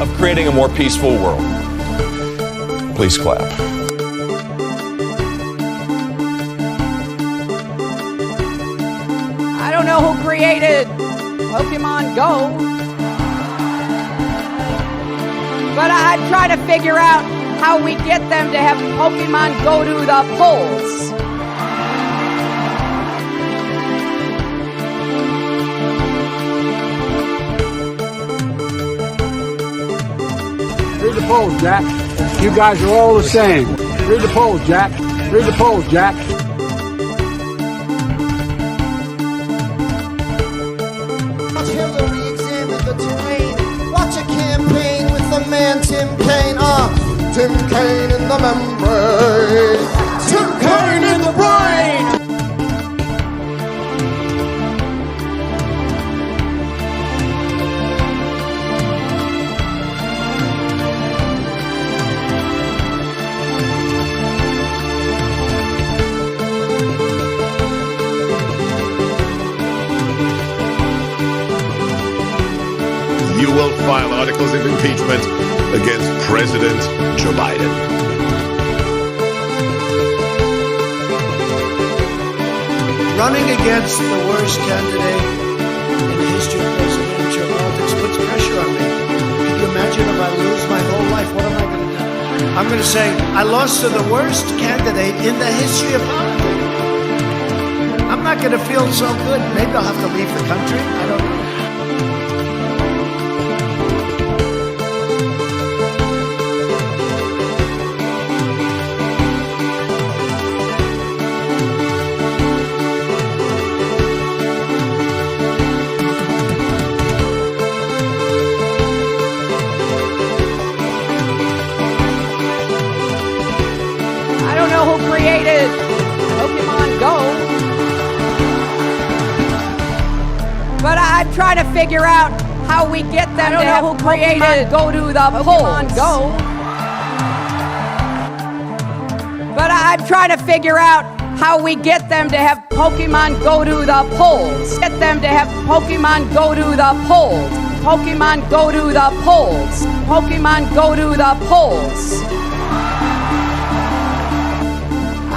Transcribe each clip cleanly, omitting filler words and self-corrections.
of creating a more peaceful world. Please clap. I don't know who created Pokemon Go, but I try to figure out how we get them to have Pokemon go to the polls. Read the polls, Jack. You guys are all the same. Read the polls, Jack. Read the polls, Jack. Watch Hillary examine the terrain. Watch a campaign with the man Tim Kaine. Tim Kaine in the membrane. Tim Kaine in the brain. You will file articles of impeachment against President Joe Biden. Running against the worst candidate in the history of presidential politics puts pressure on me. Can you imagine if I lose my whole life? What am I going to do? I'm going to say, I lost to the worst candidate in the history of politics. I'm not going to feel so good. Maybe I'll have to leave the country. I don't know. Created Pokemon Go, but I'm trying to figure out how we get them to have who created go to the polls. Go, but I'm trying to figure out how we get them to have Pokemon go to the polls. Get them to have Pokemon go to the polls. Pokemon go to the polls. Pokemon go to the polls.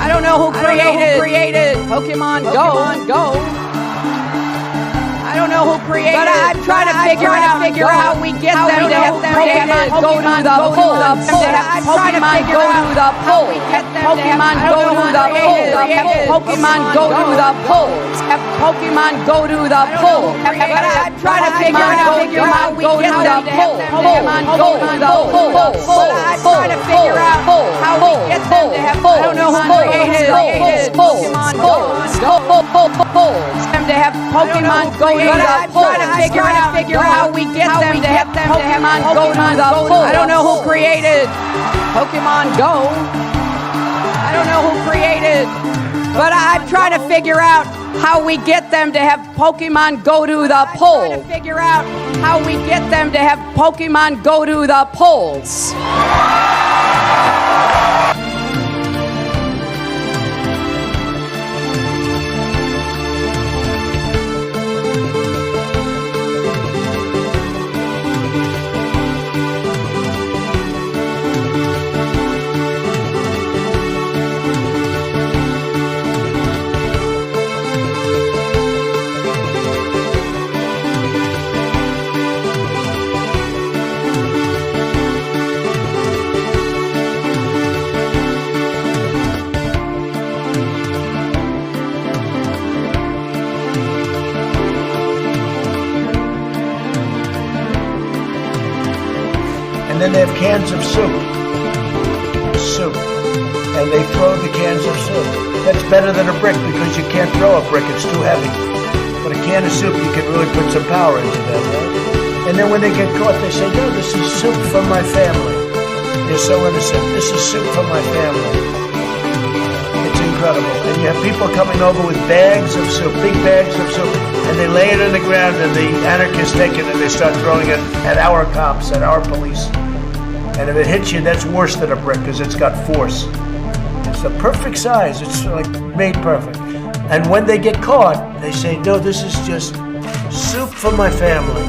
I don't know who created Pokemon Go. I don't know who created, but I'm trying to figure out how we get them to have Pokemon go to the polls. Pokemon go to the polls. Pokemon go to the polls. Pokemon go to the polls. Pokemon go to the polls. But I'm trying to figure out how we get them to have Pokemon go to the polls. I'm trying to figure out how we get them to have. I don't know who created Pokemon Go. Them to have Pokemon go to the polls. I'm trying to figure out how we get them to have Pokemon go to the polls. I don't know who created Pokemon Go. I don't know who created, but I'm trying to figure out how we get them to have Pokemon go to the polls. I'm trying to figure out how we get them to have Pokemon go to the polls. And then they have cans of soup. And they throw the cans of soup. That's better than a brick because you can't throw a brick, it's too heavy. But a can of soup, you can really put some power into that, right? And then when they get caught, they say, no, this is soup for my family. They're so innocent. This is soup for my family. It's incredible. And you have people coming over with bags of soup, big bags of soup, and they lay it on the ground, and the anarchists take it and they start throwing it at our cops, at our police. And if it hits you, that's worse than a brick because it's got force. It's the perfect size. It's like made perfect. And when they get caught, they say, no, this is just soup for my family.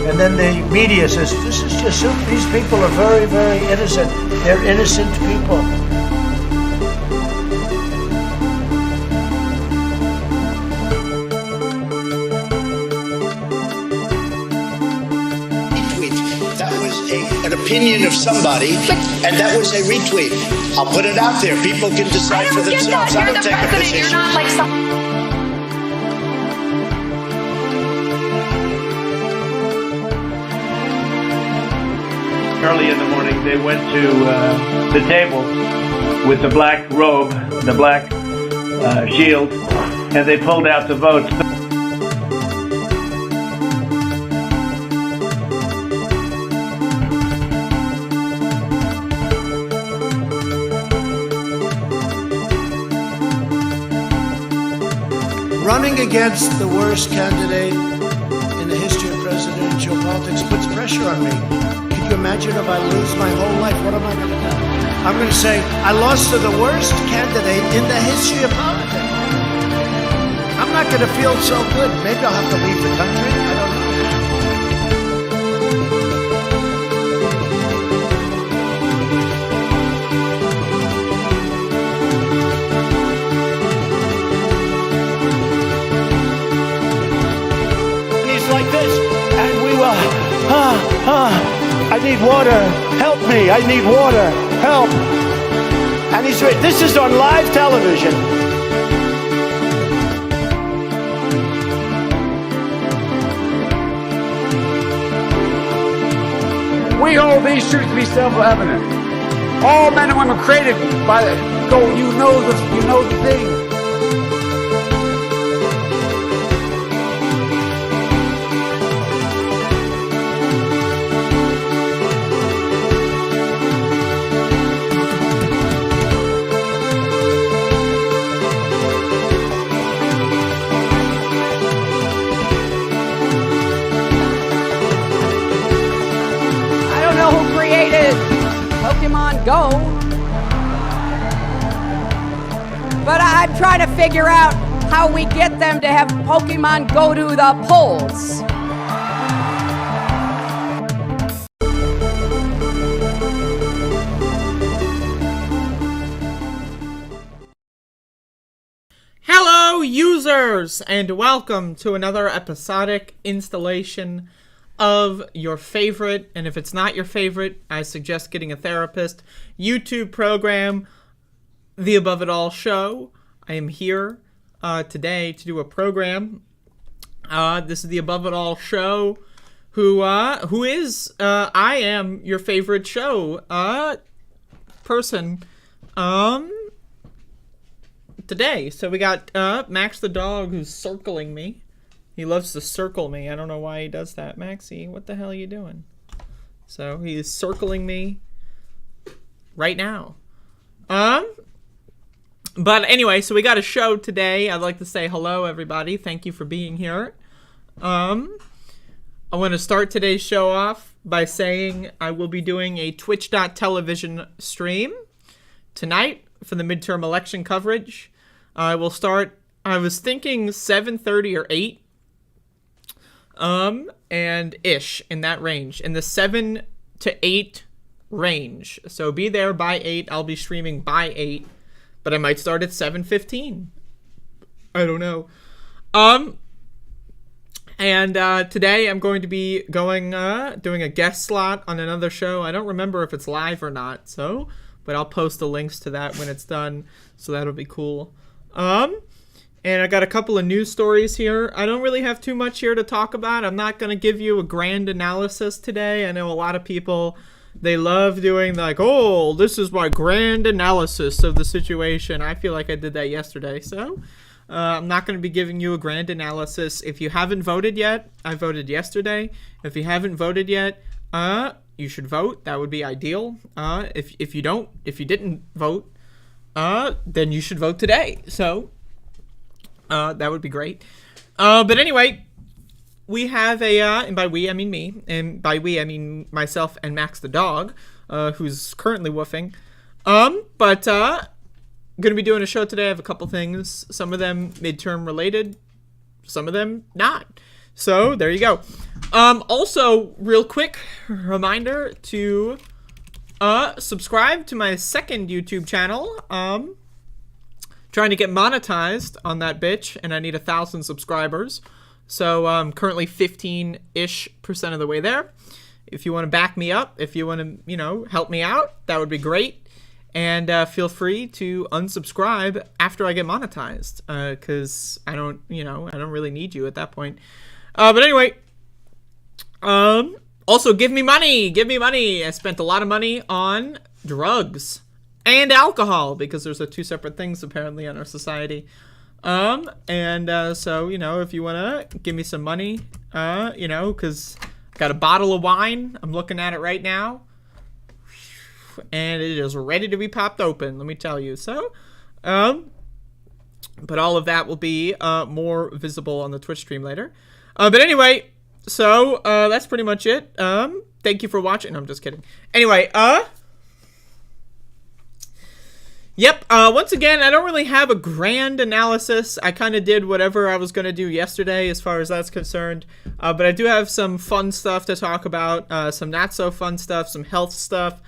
And then the media says, this is just soup. These people are very, very innocent. They're innocent people. That was an opinion of somebody, and that was a retweet. I'll put it out there. People can decide for themselves. I don't take a position. You're not like some. Early in the morning, they went to the table with the black robe, the black shield, and they pulled out the votes. Running against the worst candidate in the history of presidential politics puts pressure on me. Can you imagine if I lose my whole life? What am I going to do? I'm going to say, I lost to the worst candidate in the history of politics. I'm not going to feel so good. Maybe I'll have to leave the country. I don't know. Like this, and we will, I need water, help me, I need water, help. And this is on live television. We hold these truths to be self-evident. All men and women created by the you know the thing. Pokemon Go, but I'm trying to figure out how we get them to have Pokemon go to the polls. Hello, users, and welcome to another episodic installation of your favorite, and if it's not your favorite, I suggest getting a therapist, YouTube program, The Above It All Show. I am here today to do a program. This is The Above It All Show, who is, I am your favorite show person today. So we got Max the dog, who's circling me. He loves to circle me. I don't know why he does that. Maxie, what the hell are you doing? So he is circling me right now. But anyway, so we got a show today. I'd like to say hello, everybody. Thank you for being here. I want to start today's show off by saying I will be doing a twitch.tv stream tonight for the midterm election coverage. I will start, I was thinking 7:30 or 8. And ish in that range, in the 7 to 8 range. So be there by 8. I'll be streaming by 8, but I might start at 7:15. I don't know. And today I'm going to be going doing a guest slot on another show. I don't remember if it's live or not, but I'll post the links to that when it's done, so that'll be cool. And I got a couple of news stories here. I don't really have too much here to talk about. I'm not going to give you a grand analysis today. I know a lot of people, they love doing like, oh, this is my grand analysis of the situation. I feel like I did that yesterday. So I'm not going to be giving you a grand analysis. If you haven't voted yet, I voted yesterday. If you haven't voted yet, you should vote. That would be ideal. If you didn't vote, then you should vote today. So that would be great. But anyway, we have a, and by we I mean me, and by we I mean myself and Max the dog, who's currently woofing. But gonna be doing a show today. I have a couple things, some of them midterm related, some of them not. So there you go. Also, real quick reminder to subscribe to my second YouTube channel. Trying to get monetized on that bitch, and I need 1,000 subscribers. So I'm currently 15-ish% of the way there. If you want to back me up, if you want to, help me out, that would be great. And feel free to unsubscribe after I get monetized, because I don't really need you at that point. But anyway, also give me money. I spent a lot of money on drugs and alcohol, because there's two separate things apparently in our society. So, if you want to give me some money, because I got a bottle of wine. I'm looking at it right now. And it is ready to be popped open, let me tell you. So, but all of that will be more visible on the Twitch stream later. But anyway, so that's pretty much it. Thank you for watching. No, I'm just kidding. Anyway, yep, once again, I don't really have a grand analysis. I kind of did whatever I was going to do yesterday as far as that's concerned. But I do have some fun stuff to talk about, some not so fun stuff, some health stuff,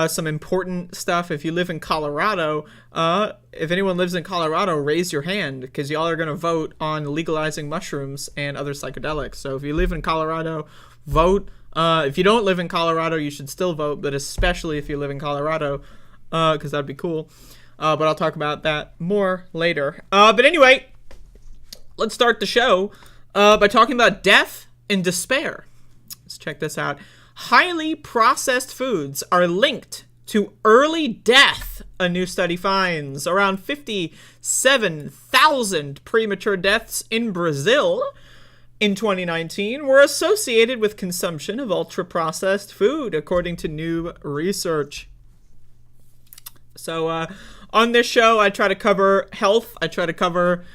some important stuff. If you live in Colorado, if anyone lives in Colorado, raise your hand, because y'all are going to vote on legalizing mushrooms and other psychedelics. So if you live in Colorado, vote. If you don't live in Colorado, you should still vote, but especially if you live in Colorado, because that'd be cool. But I'll talk about that more later. But anyway, let's start the show by talking about death and despair. Let's check this out. Highly processed foods are linked to early death, a new study finds. Around 57,000 premature deaths in Brazil in 2019 were associated with consumption of ultra-processed food, according to new research. So on this show, I try to cover health. I try to cover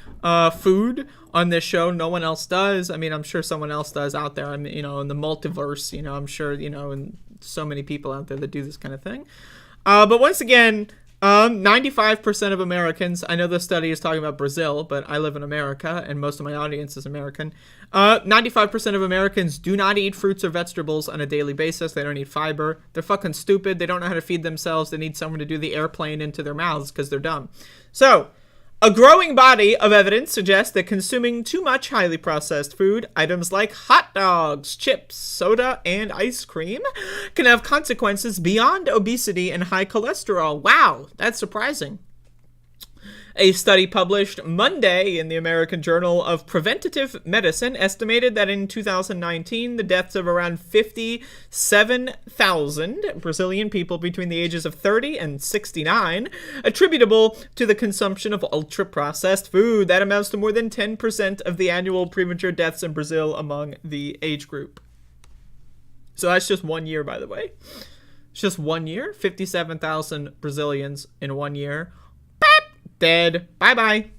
food on this show. No one else does. I mean, I'm sure someone else does out there. I mean, in the multiverse, I'm sure, and so many people out there that do this kind of thing. But once again, 95% of Americans, I know this study is talking about Brazil, but I live in America and most of my audience is American. 95% of Americans do not eat fruits or vegetables on a daily basis. They don't eat fiber. They're fucking stupid. They don't know how to feed themselves. They need someone to do the airplane into their mouths because they're dumb. So, a growing body of evidence suggests that consuming too much highly processed food, items like hot dogs, chips, soda, and ice cream, can have consequences beyond obesity and high cholesterol. Wow, that's surprising. A study published Monday in the American Journal of Preventative Medicine estimated that in 2019, the deaths of around 57,000 Brazilian people between the ages of 30 and 69 attributable to the consumption of ultra-processed food. That amounts to more than 10% of the annual premature deaths in Brazil among the age group. So that's just 1 year, by the way. It's just 1 year. 57,000 Brazilians in 1 year. Dead. Bye-bye.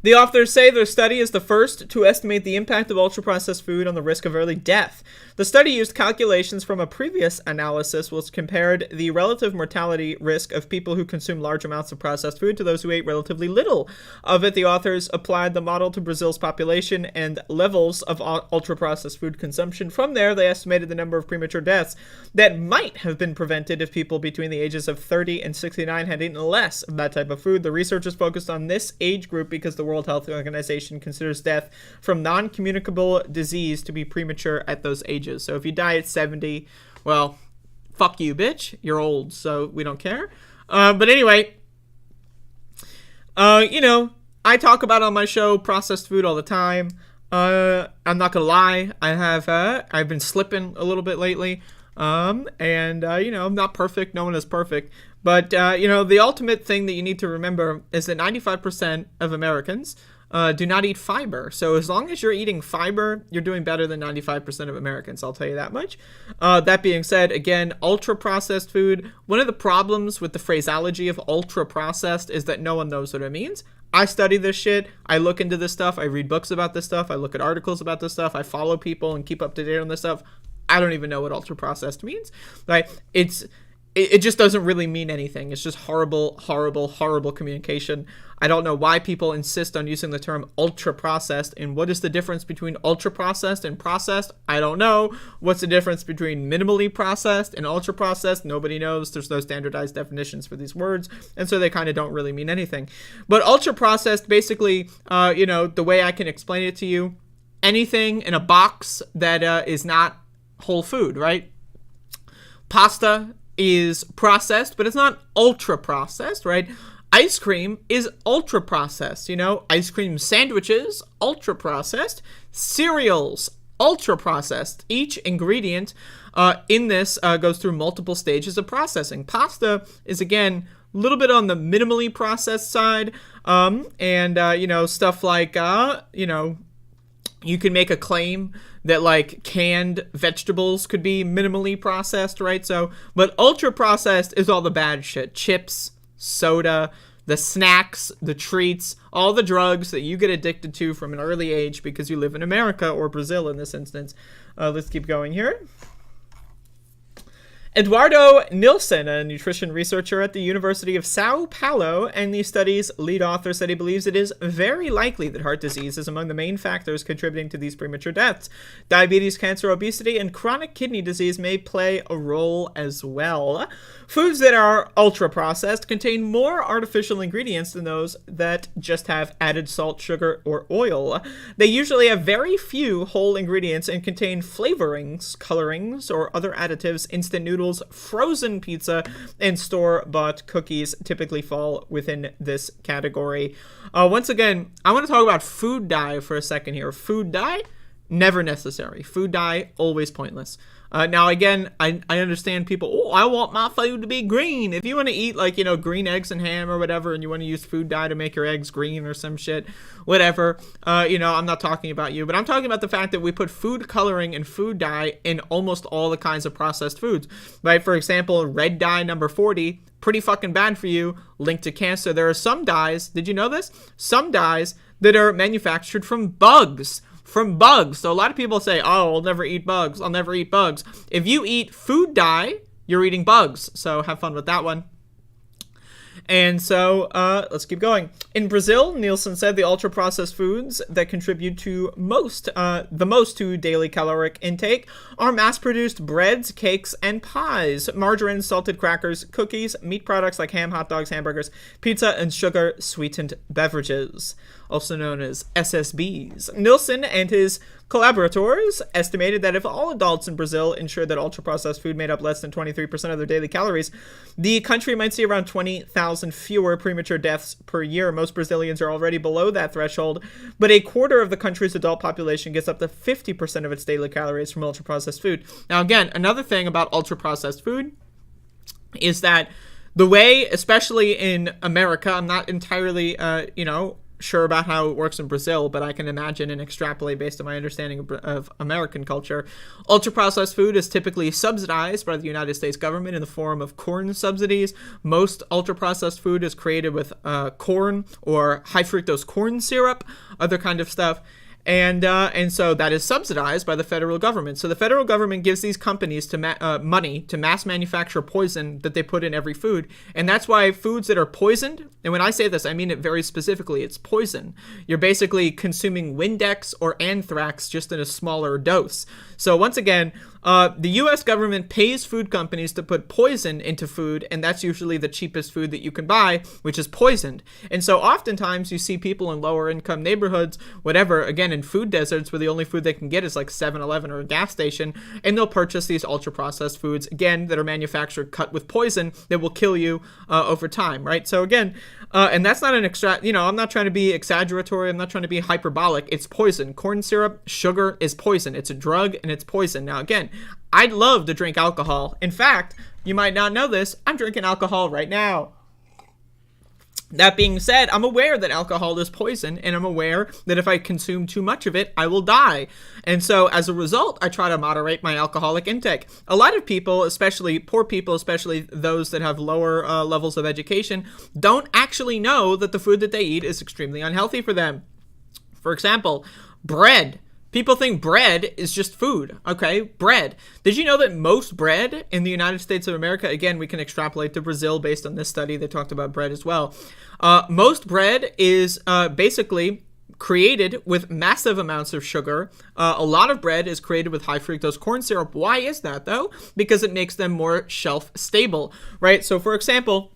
The authors say their study is the first to estimate the impact of ultra-processed food on the risk of early death. The study used calculations from a previous analysis which compared the relative mortality risk of people who consume large amounts of processed food to those who ate relatively little of it. The authors applied the model to Brazil's population and levels of ultra-processed food consumption. From there, they estimated the number of premature deaths that might have been prevented if people between the ages of 30 and 69 had eaten less of that type of food. The researchers focused on this age group because the World Health Organization considers death from non-communicable disease to be premature at those ages. So if you die at 70, well, fuck you, bitch. You're old, so we don't care. But anyway, I talk about on my show processed food all the time. I'm not gonna lie. I've been slipping a little bit lately. I'm not perfect. No one is perfect. But, the ultimate thing that you need to remember is that 95% of Americans do not eat fiber. So as long as you're eating fiber, you're doing better than 95% of Americans. I'll tell you that much. That being said, again, ultra-processed food, one of the problems with the phraseology of ultra-processed is that no one knows what it means. I study this shit. I look into this stuff. I read books about this stuff. I look at articles about this stuff. I follow people and keep up to date on this stuff. I don't even know what ultra-processed means. Right? it just doesn't really mean anything. It's just horrible, horrible, horrible communication. I don't know why people insist on using the term ultra-processed, and what is the difference between ultra-processed and processed? I don't know. What's the difference between minimally processed and ultra-processed? Nobody knows. There's no standardized definitions for these words, and so they kind of don't really mean anything. But ultra-processed, basically, the way I can explain it to you, anything in a box that is not whole food, right? Pasta is processed, but it's not ultra-processed, right? Ice cream is ultra-processed, ice cream sandwiches, ultra-processed, cereals, ultra-processed. Each ingredient in this goes through multiple stages of processing. Pasta is, again, a little bit on the minimally processed side, stuff like, you can make a claim that like canned vegetables could be minimally processed, right? But ultra-processed is all the bad shit. Chips, soda, the snacks, the treats, all the drugs that you get addicted to from an early age because you live in America or Brazil in this instance. Let's keep going here. Eduardo Nilsson, a nutrition researcher at the University of Sao Paulo, and the study's lead author, said he believes it is very likely that heart disease is among the main factors contributing to these premature deaths. Diabetes, cancer, obesity, and chronic kidney disease may play a role as well. Foods that are ultra-processed contain more artificial ingredients than those that just have added salt, sugar, or oil. They usually have very few whole ingredients and contain flavorings, colorings, or other additives. Instant noodles, frozen pizza, and store-bought cookies typically fall within this category. Once again, I want to talk about food dye for a second here. Food dye, never necessary. Food dye, always pointless. Now, again, I understand people, I want my food to be green. If you want to eat, green eggs and ham or whatever, and you want to use food dye to make your eggs green or some shit, whatever, I'm not talking about you. But I'm talking about the fact that we put food coloring and food dye in almost all the kinds of processed foods, right? For example, red dye number 40, pretty fucking bad for you, linked to cancer. There are some dyes, did you know this? Some dyes that are manufactured from bugs. So a lot of people say, I'll never eat bugs. I'll never eat bugs. If you eat food dye, you're eating bugs. So have fun with that one. And so let's keep going. In Brazil, Nielsen said the ultra-processed foods that contribute to the most to daily caloric intake are mass-produced breads, cakes, and pies, margarine, salted crackers, cookies, meat products like ham, hot dogs, hamburgers, pizza, and sugar-sweetened beverages, also known as SSBs. Nielsen and his collaborators estimated that if all adults in Brazil ensured that ultra-processed food made up less than 23% of their daily calories, the country might see around 20,000 fewer premature deaths per year. Most Brazilians are already below that threshold, but a quarter of the country's adult population gets up to 50% of its daily calories from ultra-processed food. Now, again, another thing about ultra-processed food is that the way, especially in America, I'm not entirely, sure about how it works in Brazil, but I can imagine and extrapolate based on my understanding of American culture. Ultra-processed food is typically subsidized by the United States government in the form of corn subsidies. Most ultra-processed food is created with corn or high fructose corn syrup, other kind of stuff. And so that is subsidized by the federal government. So the federal government gives these companies money to mass manufacture poison that they put in every food. And that's why foods that are poisoned, and when I say this, I mean it very specifically, it's poison. You're basically consuming Windex or anthrax just in a smaller dose. So once again, the U.S. government pays food companies to put poison into food, and that's usually the cheapest food that you can buy, which is poisoned. And so oftentimes you see people in lower income neighborhoods, whatever, again, in food deserts where the only food they can get is like 7-Eleven or a gas station, and they'll purchase these ultra-processed foods, again, that are manufactured cut with poison that will kill you over time, right? So again, and that's not an I'm not trying to be exaggeratory, I'm not trying to be hyperbolic, it's poison. Corn syrup, sugar is poison. It's a drug and it's poison. Now again, I'd love to drink alcohol. In fact, you might not know this, I'm drinking alcohol right now. That being said, I'm aware that alcohol is poison, and I'm aware that if I consume too much of it, I will die. And so, as a result, I try to moderate my alcoholic intake. A lot of people, especially poor people, especially those that have lower levels of education, don't actually know that the food that they eat is extremely unhealthy for them. For example, bread. People think bread is just food. Okay, bread. Did you know that most bread in the United States of America, again, we can extrapolate to Brazil based on this study. They talked about bread as well. Most bread is basically created with massive amounts of sugar. A lot of bread is created with high fructose corn syrup. Why is that, though? Because it makes them more shelf stable, right? So, for example,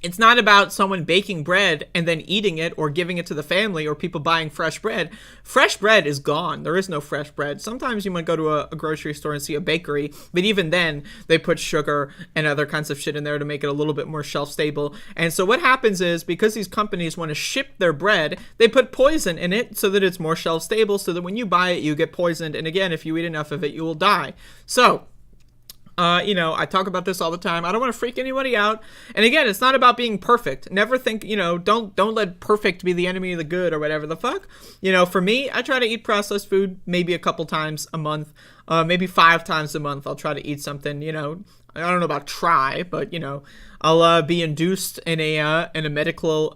it's not about someone baking bread and then eating it or giving it to the family or people buying fresh bread. Fresh bread is gone. There is no fresh bread. Sometimes you might go to a grocery store and see a bakery, but even then they put sugar and other kinds of shit in there to make it a little bit more shelf stable. And so what happens is, because these companies want to ship their bread, they put poison in it so that it's more shelf stable, so that when you buy it, you get poisoned. And again, if you eat enough of it, you will die. So, I talk about this all the time. I don't want to freak anybody out. And again, it's not about being perfect. Never think, don't let perfect be the enemy of the good or whatever the fuck. For me, I try to eat processed food maybe a couple times a month, maybe 5 times a month. I'll try to eat something, I don't know about try, but, I'll be induced in a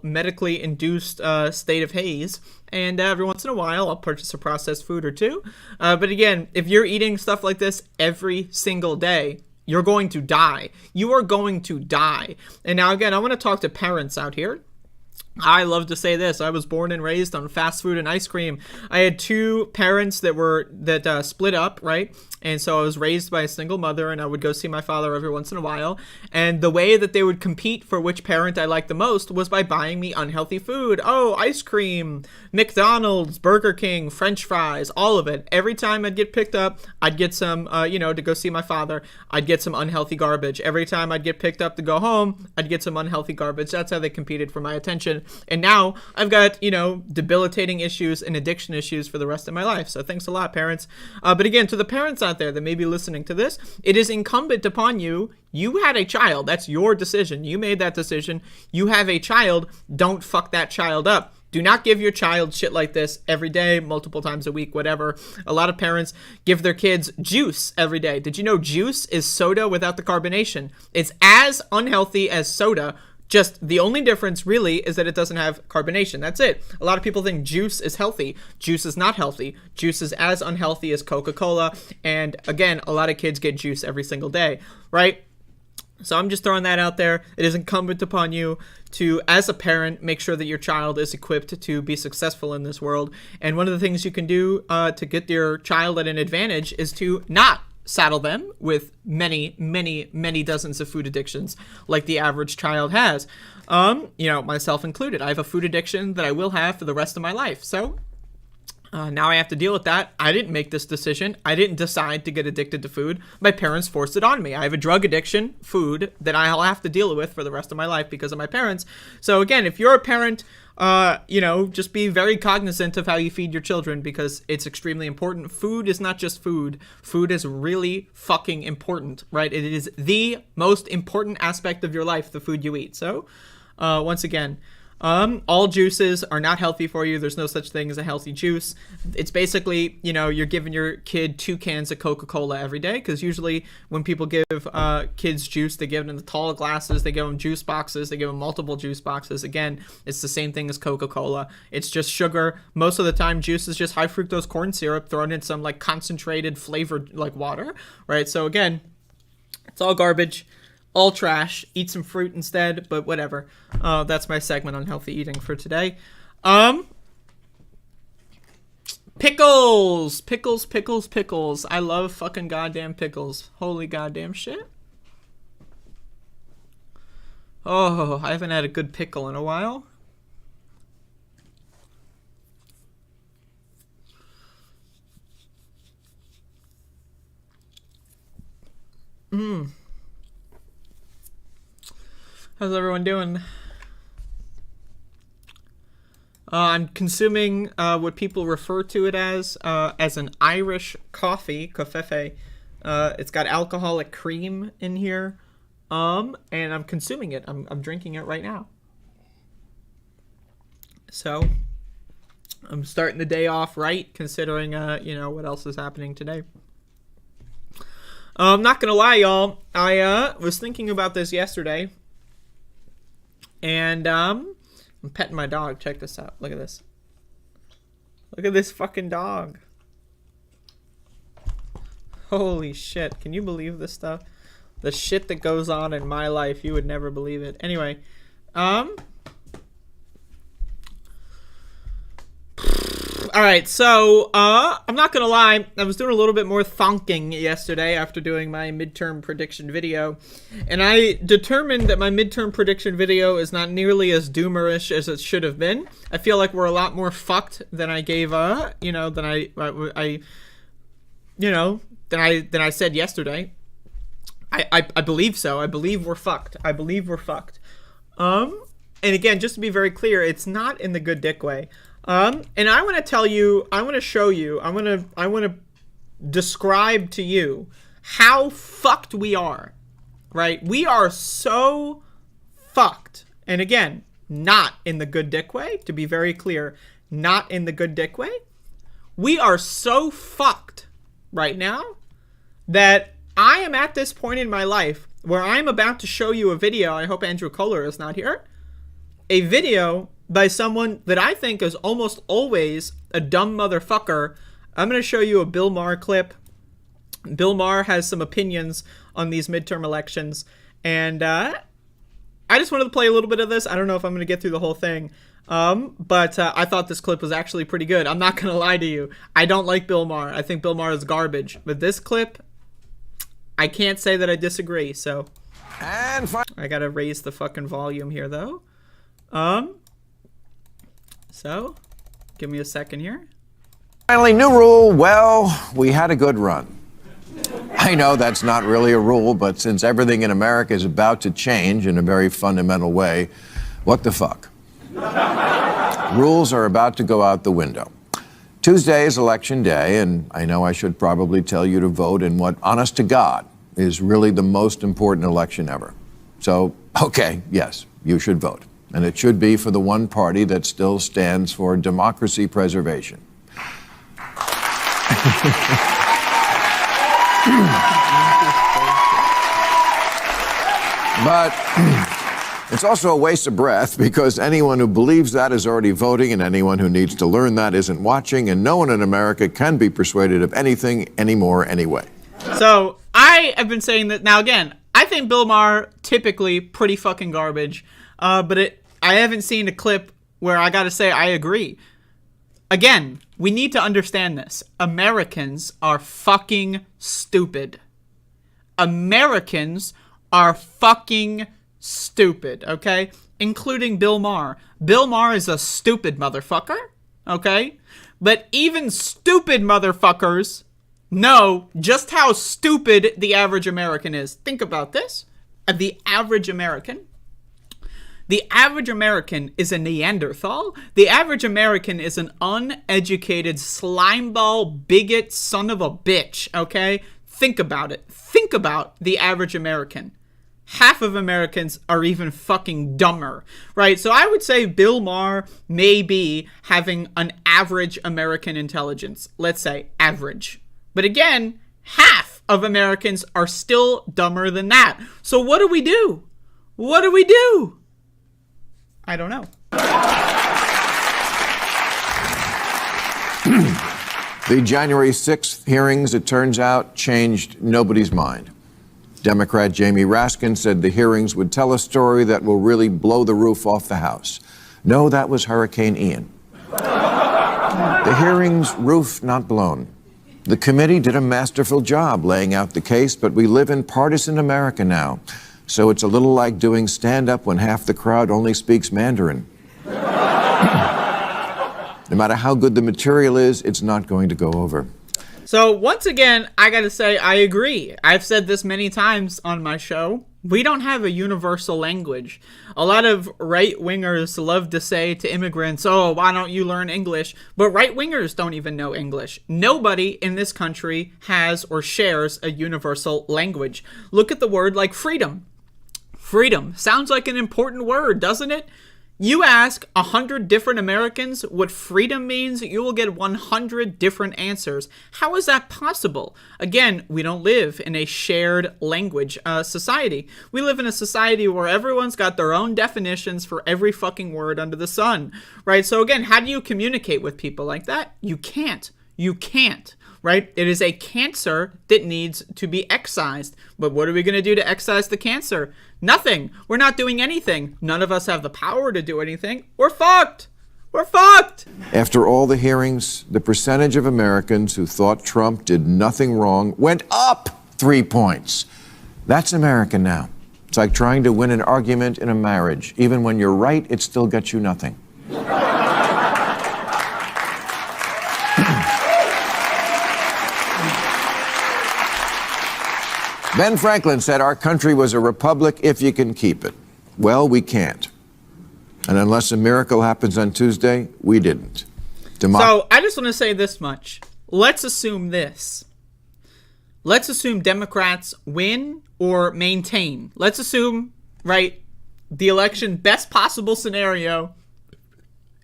medically induced state of haze. And every once in a while, I'll purchase a processed food or two. But again, if you're eating stuff like this every single day, you're going to die. You are going to die. And now, again, I want to talk to parents out here. I love to say this. I was born and raised on fast food and ice cream. I had 2 parents that split up, right? And so I was raised by a single mother, and I would go see my father every once in a while. And the way that they would compete for which parent I liked the most was by buying me unhealthy food. Oh, ice cream, McDonald's, Burger King, French fries, all of it. Every time I'd get picked up, I'd get some, to go see my father, I'd get some unhealthy garbage. Every time I'd get picked up to go home, I'd get some unhealthy garbage. That's how they competed for my attention. And now I've got, debilitating issues and addiction issues for the rest of my life. So thanks a lot, parents. But again, to the parents out there that may be listening to this, it is incumbent upon you. You had a child. That's your decision. You made that decision. You have a child. Don't fuck that child up. Do not give your child shit like this every day, multiple times a week, whatever. A lot of parents give their kids juice every day. Did you know juice is soda without the carbonation? It's as unhealthy as soda. Just the only difference really is that it doesn't have carbonation. That's it. A lot of people think juice is healthy. Juice is not healthy. Juice is as unhealthy as Coca-Cola. And again, a lot of kids get juice every single day, right? So I'm just throwing that out there. It is incumbent upon you to, as a parent, make sure that your child is equipped to be successful in this world. And one of the things you can do to get your child at an advantage is to not saddle them with many, many, many dozens of food addictions like the average child has. Myself included. I have a food addiction that I will have for the rest of my life. So now I have to deal with that. I didn't make this decision. I didn't decide to get addicted to food. My parents forced it on me. I have a drug addiction, food, that I'll have to deal with for the rest of my life because of my parents. So again, if you're a parent, just be very cognizant of how you feed your children because it's extremely important. Food is not just food. Food is really fucking important, right? It is the most important aspect of your life, the food you eat. So, once again, all juices are not healthy for you. There's no such thing as a healthy juice. It's basically, you're giving your kid 2 cans of Coca-Cola every day because usually when people give kids juice, they give it in the tall glasses, they give them juice boxes, they give them multiple juice boxes. Again, it's the same thing as Coca-Cola. It's just sugar. Most of the time, juice is just high fructose corn syrup thrown in some like concentrated flavored like water, right? So again, it's all garbage. All trash. Eat some fruit instead, but whatever. That's my segment on healthy eating for today. Pickles. Pickles. I love fucking goddamn pickles. Holy goddamn shit. Oh, I haven't had a good pickle in a while. How's everyone doing? I'm consuming what people refer to it as an Irish coffee, covfefe. It's got alcoholic cream in here, and I'm consuming it. I'm drinking it right now. So I'm starting the day off right, considering what else is happening today. I'm not gonna lie, y'all. I was thinking about this yesterday. And I'm petting my dog. Check this out. Look at this. Look at this fucking dog. Holy shit. Can you believe this stuff? The shit that goes on in my life, you would never believe it. Anyway, alright, so, I'm not gonna lie, I was doing a little bit more thonking yesterday after doing my midterm prediction video, and I determined that my midterm prediction video is not nearly as doomerish as it should have been. I feel like we're a lot more fucked than I gave, than I said yesterday. I believe so. I believe we're fucked. And again, just to be very clear, it's not in the good dick way. And I want to tell you, I want to show you, I want to describe to you how fucked we are, right? We are so fucked. And again, not in the good dick way, to be very clear, not in the good dick way. We are so fucked right now that I am at this point in my life where I'm about to show you a video. I hope Andrew Kohler is not here. A video by someone that I think is almost always a dumb motherfucker. I'm going to show you a Bill Maher clip. Bill Maher has some opinions on these midterm elections. And I just wanted to play a little bit of this. I don't know if I'm going to get through the whole thing. But I thought this clip was actually pretty good. I'm not going to lie to you. I don't like Bill Maher. I think Bill Maher is garbage. But this clip, I can't say that I disagree. So I got to raise the fucking volume here, though. So, give me a second here. Finally, new rule. Well, we had a good run. I know that's not really a rule, but since everything in America is about to change in a very fundamental way, what the fuck? Rules are about to go out the window. Tuesday is election day, and I know I should probably tell you to vote in what, honest to God, is really the most important election ever. So, okay, yes, you should vote. And it should be for the one party that still stands for democracy preservation. But it's also a waste of breath because anyone who believes that is already voting, and anyone who needs to learn that isn't watching, and no one in America can be persuaded of anything anymore anyway. So I have been saying that now again. I think Bill Maher typically pretty fucking garbage. But I haven't seen a clip where I gotta say I agree. Again, we need to understand this. Americans are fucking stupid. Americans are fucking stupid, okay? Including Bill Maher. Bill Maher is a stupid motherfucker, okay? But even stupid motherfuckers know just how stupid the average American is. Think about this. The average American is a Neanderthal. The average American is an uneducated slimeball bigot son of a bitch, okay? Think about it. Think about the average American. Half of Americans are even fucking dumber, right? So I would say Bill Maher may be having an average American intelligence. Let's say average. But again, half of Americans are still dumber than that. So what do we do? What do we do? I don't know. The January 6th hearings, it turns out, changed nobody's mind. Democrat Jamie Raskin said the hearings would tell a story that will really blow the roof off the House. No, that was Hurricane Ian. The hearings, roof not blown. The committee did a masterful job laying out the case, but we live in partisan America now. So it's a little like doing stand-up when half the crowd only speaks Mandarin. No matter how good the material is, it's not going to go over. So once again, I gotta say, I agree. I've said this many times on my show. We don't have a universal language. A lot of right-wingers love to say to immigrants, oh, why don't you learn English? But right-wingers don't even know English. Nobody in this country has or shares a universal language. Look at the word like freedom. Freedom sounds like an important word, doesn't it? You ask 100 different Americans what freedom means, you will get 100 different answers. How is that possible? Again, we don't live in a shared language society. We live in a society where everyone's got their own definitions for every fucking word under the sun, right? So again, how do you communicate with people like that? You can't. You can't, right? It is a cancer that needs to be excised. But what are we going to do to excise the cancer? Nothing. We're not doing anything. None of us have the power to do anything. We're fucked. We're fucked. After all the hearings, the percentage of Americans who thought Trump did nothing wrong went up 3 points. That's America now. It's like trying to win an argument in a marriage. Even when you're right, it still gets you nothing. Ben Franklin said our country was a republic if you can keep it. Well, we can't. And unless a miracle happens on Tuesday, we didn't. So I just want to say this much. Let's assume this. Let's assume Democrats win or maintain. Let's assume, right, the election, best possible scenario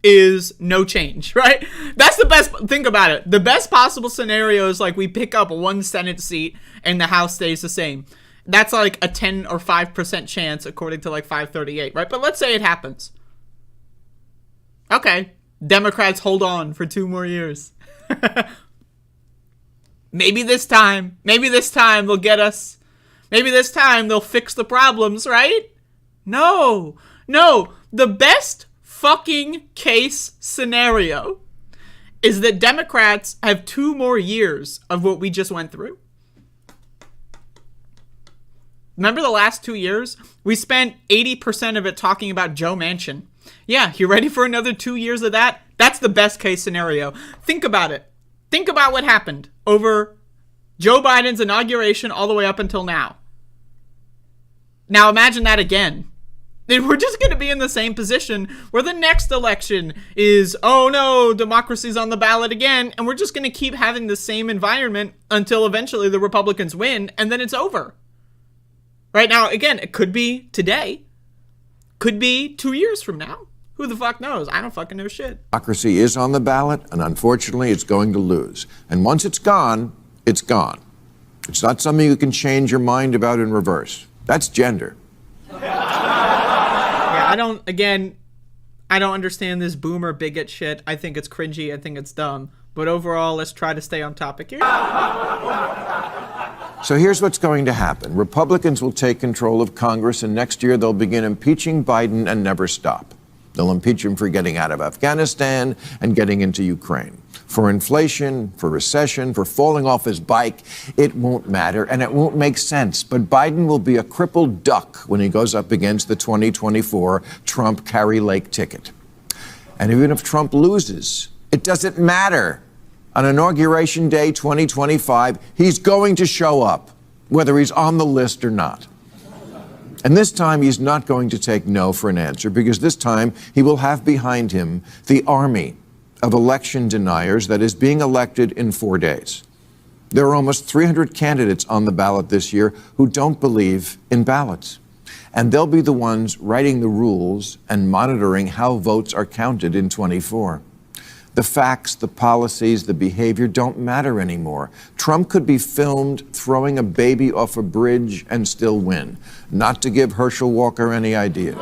is no change, right? That's the best. Think about it. The best possible scenario is like we pick up 1 Senate seat and the House stays the same. That's like a 10 or 5% chance according to like 538, right? But let's say it happens. Okay, Democrats hold on for 2 more years. Maybe this time they'll get us. Maybe this time they'll fix the problems, right? No. The best fucking case scenario is that Democrats have 2 more years of what we just went through. Remember the last 2 years? We spent 80% of it talking about Joe Manchin. Yeah, you ready for another 2 years of that? That's the best case scenario. Think about it. Think about what happened over Joe Biden's inauguration all the way up until now. Now imagine that again. We're just going to be in the same position where the next election is, oh no, democracy's on the ballot again, and we're just going to keep having the same environment until eventually the Republicans win, and then it's over. Right now, again, it could be today. Could be 2 years from now. Who the fuck knows? I don't fucking know shit. Democracy is on the ballot, and unfortunately, it's going to lose. And once it's gone, it's gone. It's not something you can change your mind about in reverse. That's gender. Yeah, I don't understand this boomer bigot shit. I think it's cringy. I think it's dumb. But overall, let's try to stay on topic here. So here's what's going to happen. Republicans will take control of Congress, and next year they'll begin impeaching Biden and never stop. They'll impeach him for getting out of Afghanistan and getting into Ukraine. For inflation, for recession, for falling off his bike, it won't matter and it won't make sense. But Biden will be a crippled duck when he goes up against the 2024 Trump Carrie Lake ticket. And even if Trump loses, it doesn't matter. On Inauguration Day 2025, he's going to show up, whether he's on the list or not. And this time, he's not going to take no for an answer, because this time he will have behind him the army of election deniers that is being elected in 4 days. There are almost 300 candidates on the ballot this year who don't believe in ballots. And they'll be the ones writing the rules and monitoring how votes are counted in 24. The facts, the policies, the behavior don't matter anymore. Trump could be filmed throwing a baby off a bridge and still win. Not to give Herschel Walker any idea.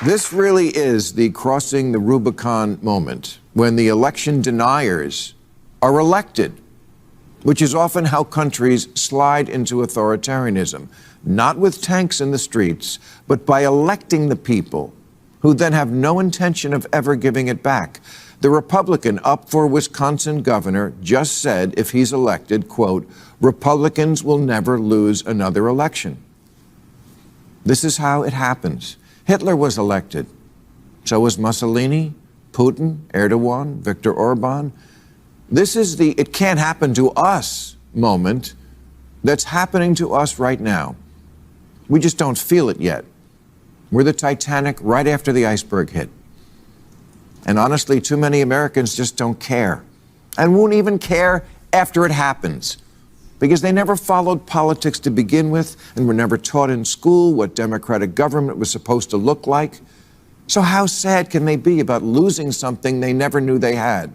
This really is the crossing the Rubicon moment, when the election deniers are elected, which is often how countries slide into authoritarianism. Not with tanks in the streets, but by electing the people who then have no intention of ever giving it back. The Republican up for Wisconsin governor just said if he's elected, quote, Republicans will never lose another election. This is how it happens. Hitler was elected. So was Mussolini, Putin, Erdogan, Viktor Orban. This is the it can't happen to us moment that's happening to us right now. We just don't feel it yet. We're the Titanic right after the iceberg hit. And honestly, too many Americans just don't care, and won't even care after it happens, because they never followed politics to begin with and were never taught in school what democratic government was supposed to look like. So how sad can they be about losing something they never knew they had?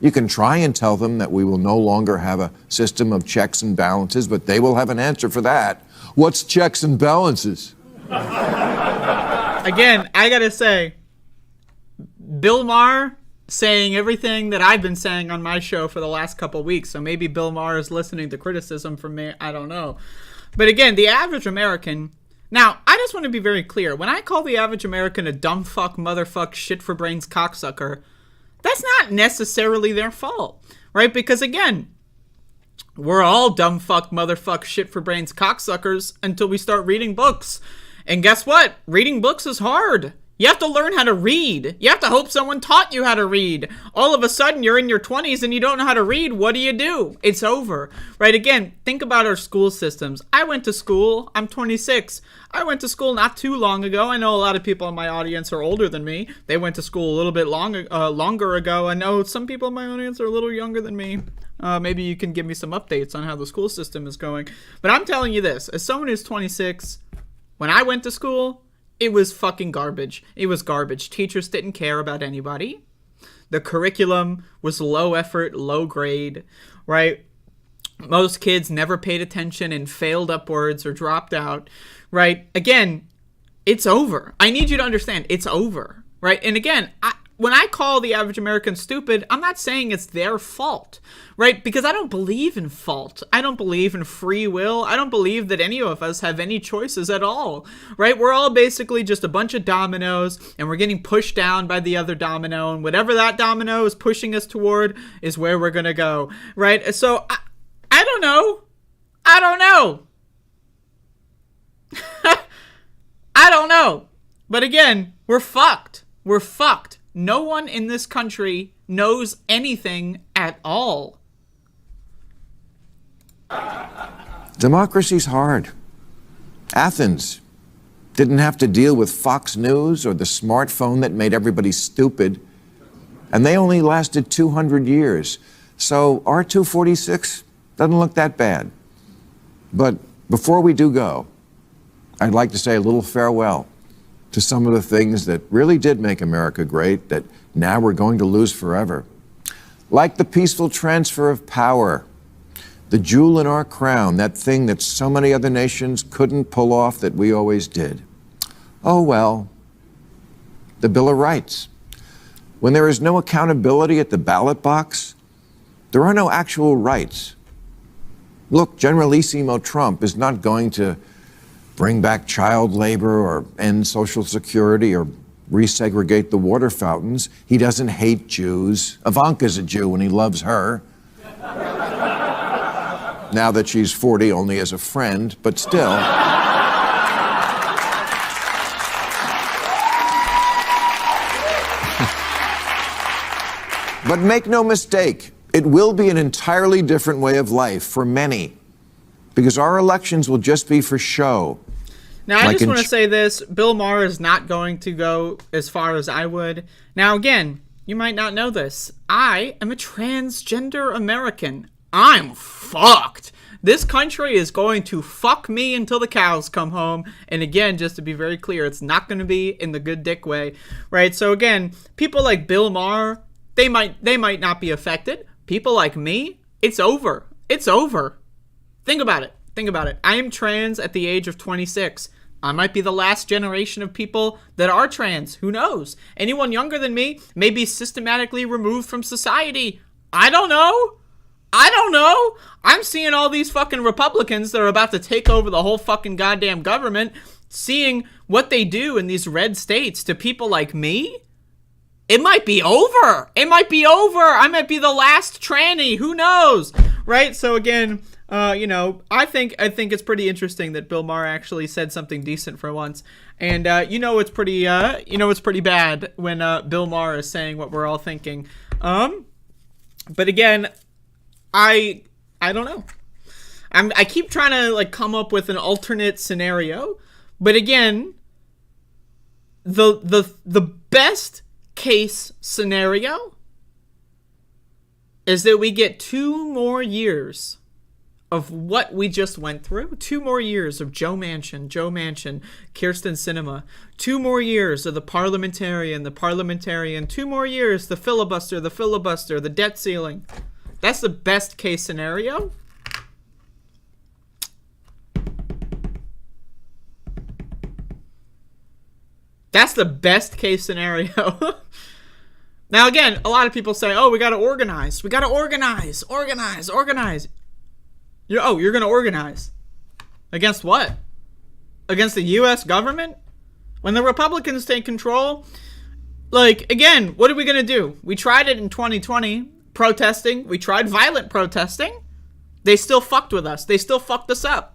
You can try and tell them that we will no longer have a system of checks and balances, but they will have an answer for that. What's checks and balances? again, I gotta say, Bill Maher saying everything that I've been saying on my show for the last couple weeks. So maybe Bill Maher is listening to criticism from me. I don't know. But again, the average American. Now, I just want to be very clear. When I call the average American a dumb fuck, motherfuck, shit for brains cocksucker, that's not necessarily their fault, right? Because again, we're all dumb fuck, motherfuck, shit for brains cocksuckers until we start reading books. And guess what? Reading books is hard. You have to learn how to read. You have to hope someone taught you how to read. All of a sudden, you're in your 20s and you don't know how to read. What do? It's over, right? Again, think about our school systems. I went to school. I'm 26. I went to school not too long ago. I know a lot of people in my audience are older than me. They went to school a little bit longer ago. I know some people in my audience are a little younger than me. Maybe you can give me some updates on how the school system is going. But I'm telling you this, as someone who's 26, when I went to school, it was fucking garbage. It was garbage. Teachers didn't care about anybody. The curriculum was low effort, low grade, right? Most kids never paid attention and failed upwards or dropped out, right? Again, it's over. I need you to understand, it's over, right? And again, when I call the average American stupid, I'm not saying it's their fault, right? Because I don't believe in fault. I don't believe in free will. I don't believe that any of us have any choices at all, right? We're all basically just a bunch of dominoes, and we're getting pushed down by the other domino, and whatever that domino is pushing us toward is where we're going to go, right? So I don't know. I don't know. I don't know. But again, we're fucked. We're fucked. No one in this country knows anything at all. Democracy's hard. Athens didn't have to deal with Fox News or the smartphone that made everybody stupid, and they only lasted 200 years. So our 246 doesn't look that bad. But before we do go, I'd like to say a little farewell to some of the things that really did make America great that now we're going to lose forever. Like the peaceful transfer of power, the jewel in our crown, that thing that so many other nations couldn't pull off that we always did. Oh well, the Bill of Rights. When there is no accountability at the ballot box, there are no actual rights. Look, Generalissimo Trump is not going to bring back child labor or end Social Security or resegregate the water fountains. He doesn't hate Jews. Ivanka's a Jew and he loves her. Now that she's 40, only as a friend, but still. But make no mistake, it will be an entirely different way of life for many, because our elections will just be for show. Now, I just want to say this. Bill Maher is not going to go as far as I would. Now, again, you might not know this. I am a transgender American. I'm fucked. This country is going to fuck me until the cows come home. And again, just to be very clear, it's not going to be in the good dick way, right? So again, people like Bill Maher, they might not be affected. People like me, it's over. It's over. Think about it. Think about it. I am trans at the age of 26. I might be the last generation of people that are trans. Who knows? Anyone younger than me may be systematically removed from society. I don't know. I don't know. I'm seeing all these fucking Republicans that are about to take over the whole fucking goddamn government, seeing what they do in these red states to people like me. It might be over. It might be over. I might be the last tranny. Who knows? Right? So again, I think it's pretty interesting that Bill Maher actually said something decent for once. And it's pretty bad when Bill Maher is saying what we're all thinking. But again, I don't know. I keep trying to come up with an alternate scenario, but again, the best case scenario is that we get 2 more years of what we just went through. 2 more years of Joe Manchin, Kyrsten Sinema. 2 more years of the parliamentarian. 2 more years, the filibuster, the debt ceiling. That's the best case scenario. That's the best case scenario. Now, again, a lot of people say, oh, we got to organize. We got to organize. You're going to organize. Against what? Against the U.S. government? When the Republicans take control? Like, again, what are we going to do? We tried it in 2020, protesting. We tried violent protesting. They still fucked with us. They still fucked us up.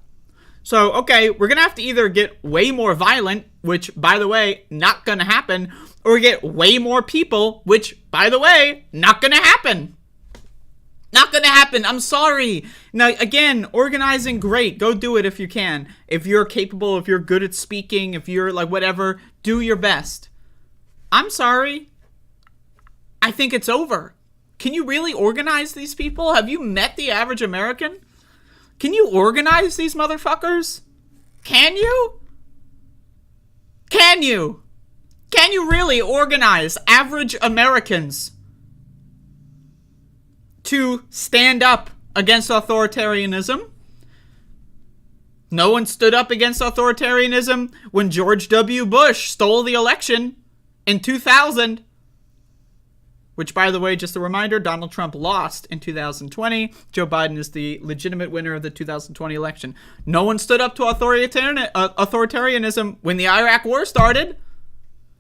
So, okay, we're going to have to either get way more violent, which, by the way, not going to happen, or get way more people, which, by the way, not going to happen. Not going to happen. I'm sorry. Now, again, organizing, great. Go do it if you can. If you're capable, if you're good at speaking, if you're like whatever, do your best. I'm sorry. I think it's over. Can you really organize these people? Have you met the average American? Can you organize these motherfuckers? Can you? Can you? Can you really organize average Americans to stand up against authoritarianism? No one stood up against authoritarianism when George W. Bush stole the election in 2000. Which, by the way, just a reminder, Donald Trump lost in 2020. Joe Biden is the legitimate winner of the 2020 election. No one stood up to authoritarianism when the Iraq War started.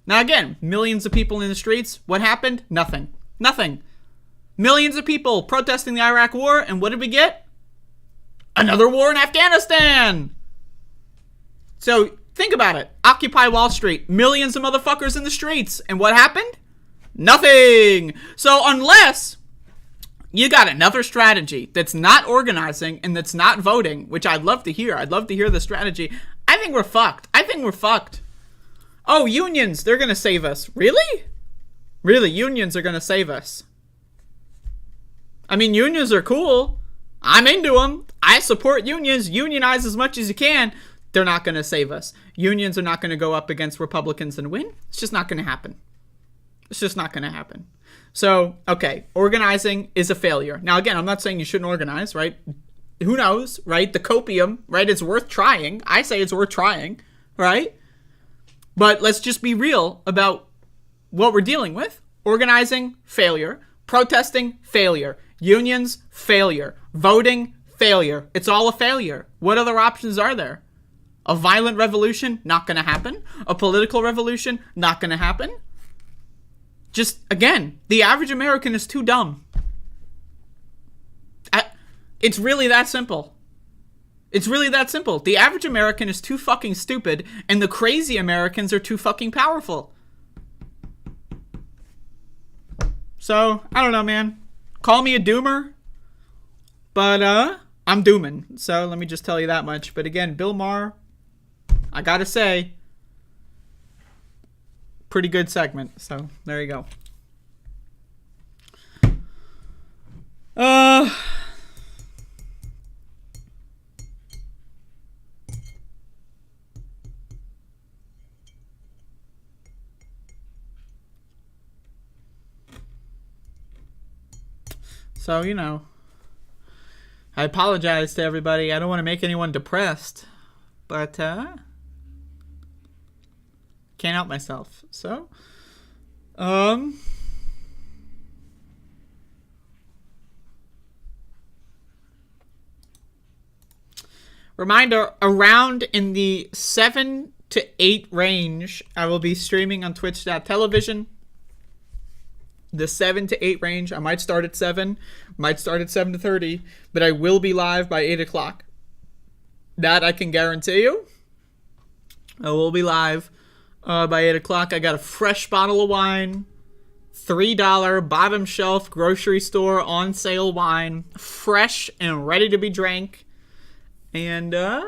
Now, again, millions of people in the streets. What happened? Nothing. Nothing. Millions of people protesting the Iraq War, and what did we get? Another war in Afghanistan. So, think about it. Occupy Wall Street. Millions of motherfuckers in the streets. And what happened? Nothing. So unless you got another strategy that's not organizing and that's not voting, which I'd love to hear. I'd love to hear the strategy. I think we're fucked. Oh, unions, they're going to save us. Really? Really, unions are going to save us. I mean, unions are cool. I'm into them. I support unions. Unionize as much as you can. They're not going to save us. Unions are not going to go up against Republicans and win. It's just not going to happen. It's just not going to happen. So, okay, organizing is a failure. Now, again, I'm not saying you shouldn't organize, right? Who knows, right? The copium, right? It's worth trying. I say it's worth trying, right? But let's just be real about what we're dealing with. Organizing, failure. Protesting, failure. Unions, failure. Voting, failure. It's all a failure. What other options are there? A violent revolution? Not going to happen. A political revolution? Not going to happen. Just, again, the average American is too dumb. It's really that simple. It's really that simple. The average American is too fucking stupid, and the crazy Americans are too fucking powerful. So, I don't know, man. Call me a doomer, but I'm dooming. So, let me just tell you that much. But again, Bill Maher, I gotta say, pretty good segment. So, there you go. So, you know, I apologize to everybody. I don't want to make anyone depressed, but can't help myself. So, reminder, around in the 7 to 8 range, I will be streaming on twitch.tv. The 7 to 8 range. I might start at 7, might start at 7:30, but I will be live by 8 o'clock. That I can guarantee you. I will be live by 8 o'clock. I got a fresh bottle of wine, $3 bottom shelf grocery store on sale wine, fresh and ready to be drank. And going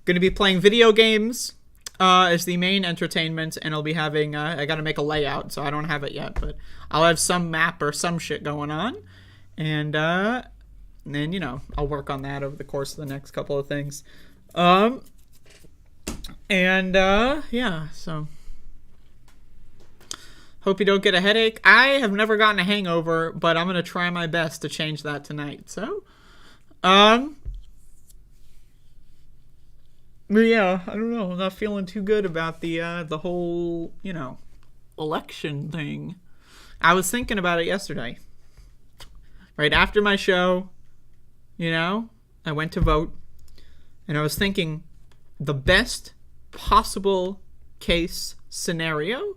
to be playing video games as the main entertainment, and I'll be having, I got to make a layout, so I don't have it yet, but I'll have some map or some shit going on, and then, you know, I'll work on that over the course of the next couple of things. Yeah, so hope you don't get a headache. I have never gotten a hangover, but I'm going to try my best to change that tonight, so, But yeah, I don't know. I'm not feeling too good about the whole, election thing. I was thinking about it yesterday. Right after my show, I went to vote, and I was thinking the best possible case scenario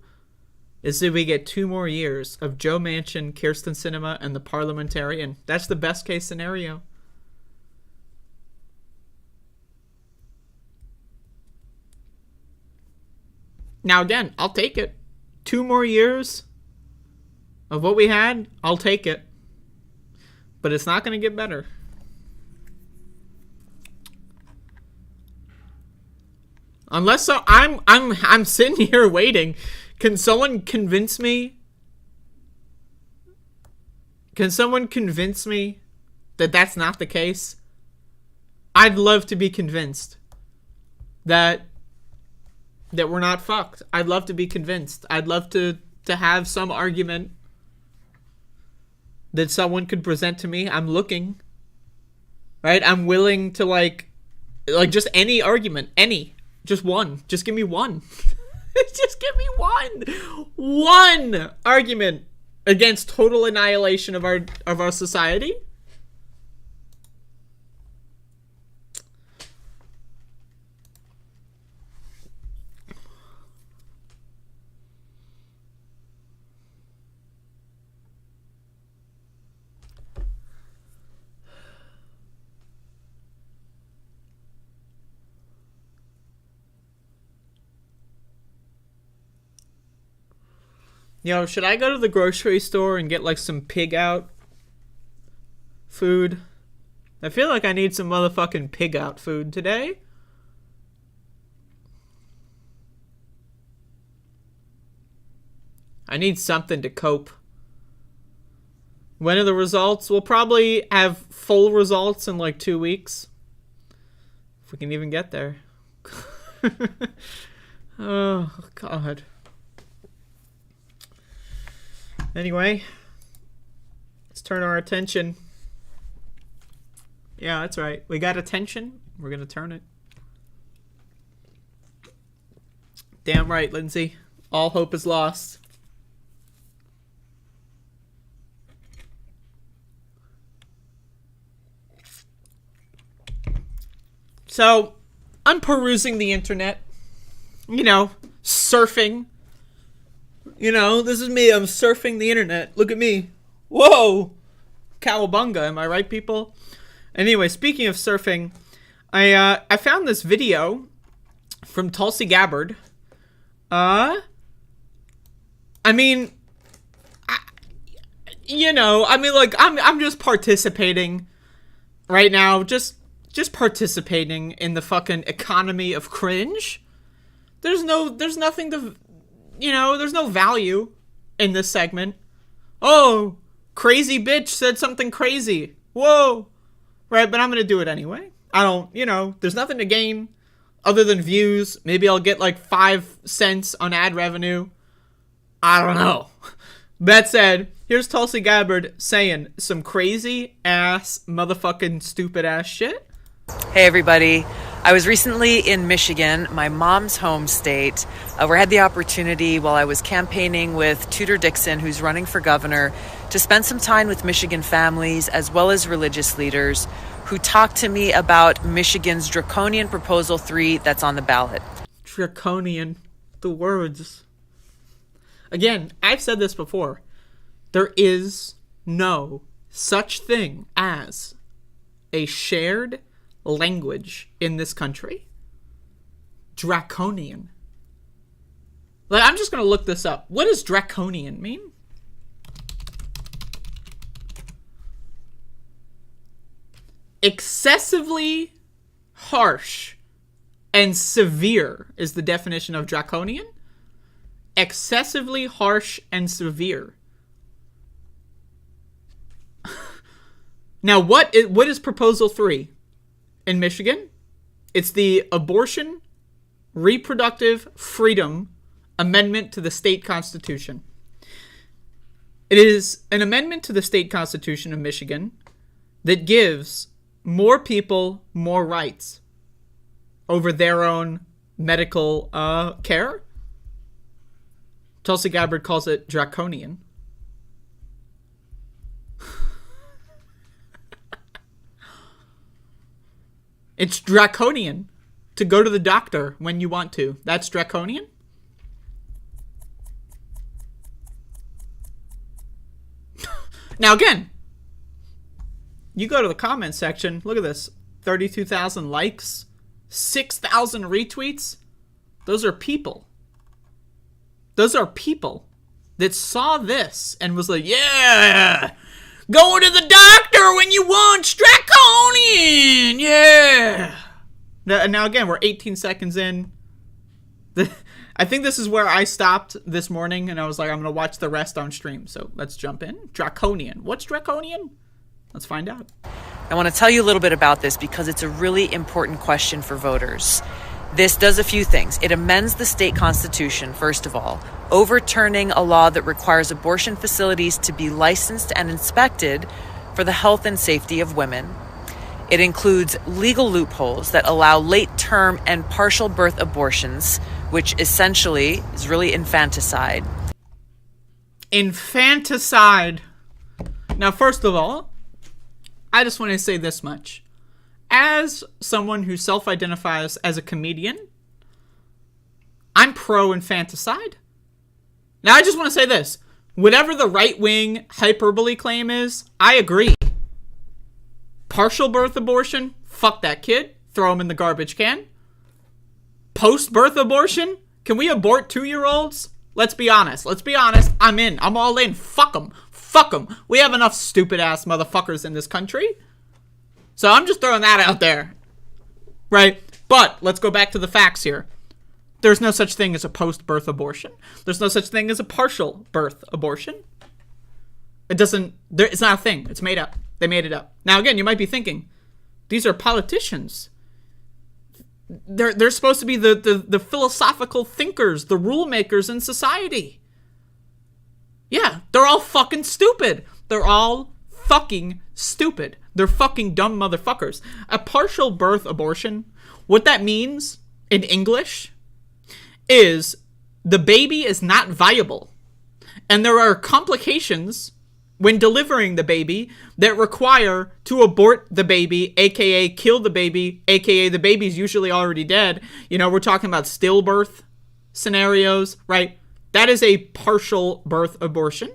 is that we get 2 more years of Joe Manchin, Kirsten Sinema, and the parliamentarian. That's the best case scenario. Now again, I'll take it. 2 more years of what we had, I'll take it. But it's not going to get better. Unless so, I'm sitting here waiting. Can someone convince me? Can someone convince me that that's not the case? I'd love to be convinced that we're not fucked. I'd love to be convinced. I'd love to have some argument that someone could present to me. I'm looking. Right? I'm willing to like just any argument. Any. Just one. Just give me one. Just give me one. One argument against total annihilation of our society. Should I go to the grocery store and get like some pig out food? I feel like I need some motherfucking pig out food today. I need something to cope. When are the results? We'll probably have full results in like 2 weeks. If we can even get there. Oh, God. Anyway, let's turn our attention. Yeah, that's right. We got attention. We're going to turn it. Damn right, Lindsay. All hope is lost. So, I'm perusing the internet. Surfing. This is me. I'm surfing the internet. Look at me. Whoa. Cowabunga. Am I right, people? Anyway, speaking of surfing, I found this video from Tulsi Gabbard. I'm just participating right now. Just participating in the fucking economy of cringe. There's nothing to... there's no value in this segment. Oh, crazy bitch said something crazy. Whoa. Right, but I'm going to do it anyway. I don't, there's nothing to gain other than views. Maybe I'll get like 5 cents on ad revenue. I don't know. That said, here's Tulsi Gabbard saying some crazy ass motherfucking stupid ass shit. Hey everybody. I was recently in Michigan, my mom's home state, where I had the opportunity while I was campaigning with Tudor Dixon, who's running for governor, to spend some time with Michigan families as well as religious leaders who talked to me about Michigan's draconian Proposal 3 that's on the ballot. Draconian. The words. Again, I've said this before. There is no such thing as a shared language in this country. Draconian. I'm just going to look this up. What does draconian mean? Excessively harsh and severe is the definition of draconian. Excessively harsh and severe. Now, what is Proposal 3? In Michigan, it's the Abortion Reproductive Freedom Amendment to the State Constitution. It is an amendment to the State Constitution of Michigan that gives more people more rights. over their own medical care. Tulsi Gabbard calls it draconian. It's draconian to go to the doctor when you want to. That's draconian? Now again, you go to the comment section, look at this. 32,000 likes, 6,000 retweets. Those are people. Those are people that saw this and was like, yeah, go to the doctor when you want, draconian, yeah. Now again, we're 18 seconds in. I think this is where I stopped this morning, and I was like, I'm going to watch the rest on stream. So let's jump in. Draconian. What's draconian? Let's find out. I want to tell you a little bit about this because it's a really important question for voters. This does a few things. It amends the state constitution, first of all, overturning a law that requires abortion facilities to be licensed and inspected for the health and safety of women. It includes legal loopholes that allow late-term and partial birth abortions, which essentially is really infanticide. Infanticide. Now, first of all, I just want to say this much. As someone who self-identifies as a comedian, I'm pro-infanticide. Now, I just want to say this. Whatever the right-wing hyperbole claim is, I agree. Partial birth abortion, fuck that kid. Throw him in the garbage can. Post-birth abortion, can we abort 2-year-olds? Let's be honest. I'm in. I'm all in. Fuck them. Fuck them. We have enough stupid-ass motherfuckers in this country. So I'm just throwing that out there. Right? But let's go back to the facts here. There's no such thing as a post-birth abortion. There's no such thing as a partial birth abortion. It's not a thing. It's made up. They made it up. Now, again, you might be thinking, these are politicians. They're supposed to be the philosophical thinkers, the rule makers in society. Yeah, they're all fucking stupid. They're all fucking stupid. They're fucking dumb motherfuckers. A partial birth abortion, what that means in English is the baby is not viable. And there are complications when delivering the baby that require to abort the baby, aka kill the baby, aka the baby's usually already dead. You know, we're talking about stillbirth scenarios, right? That is a partial birth abortion.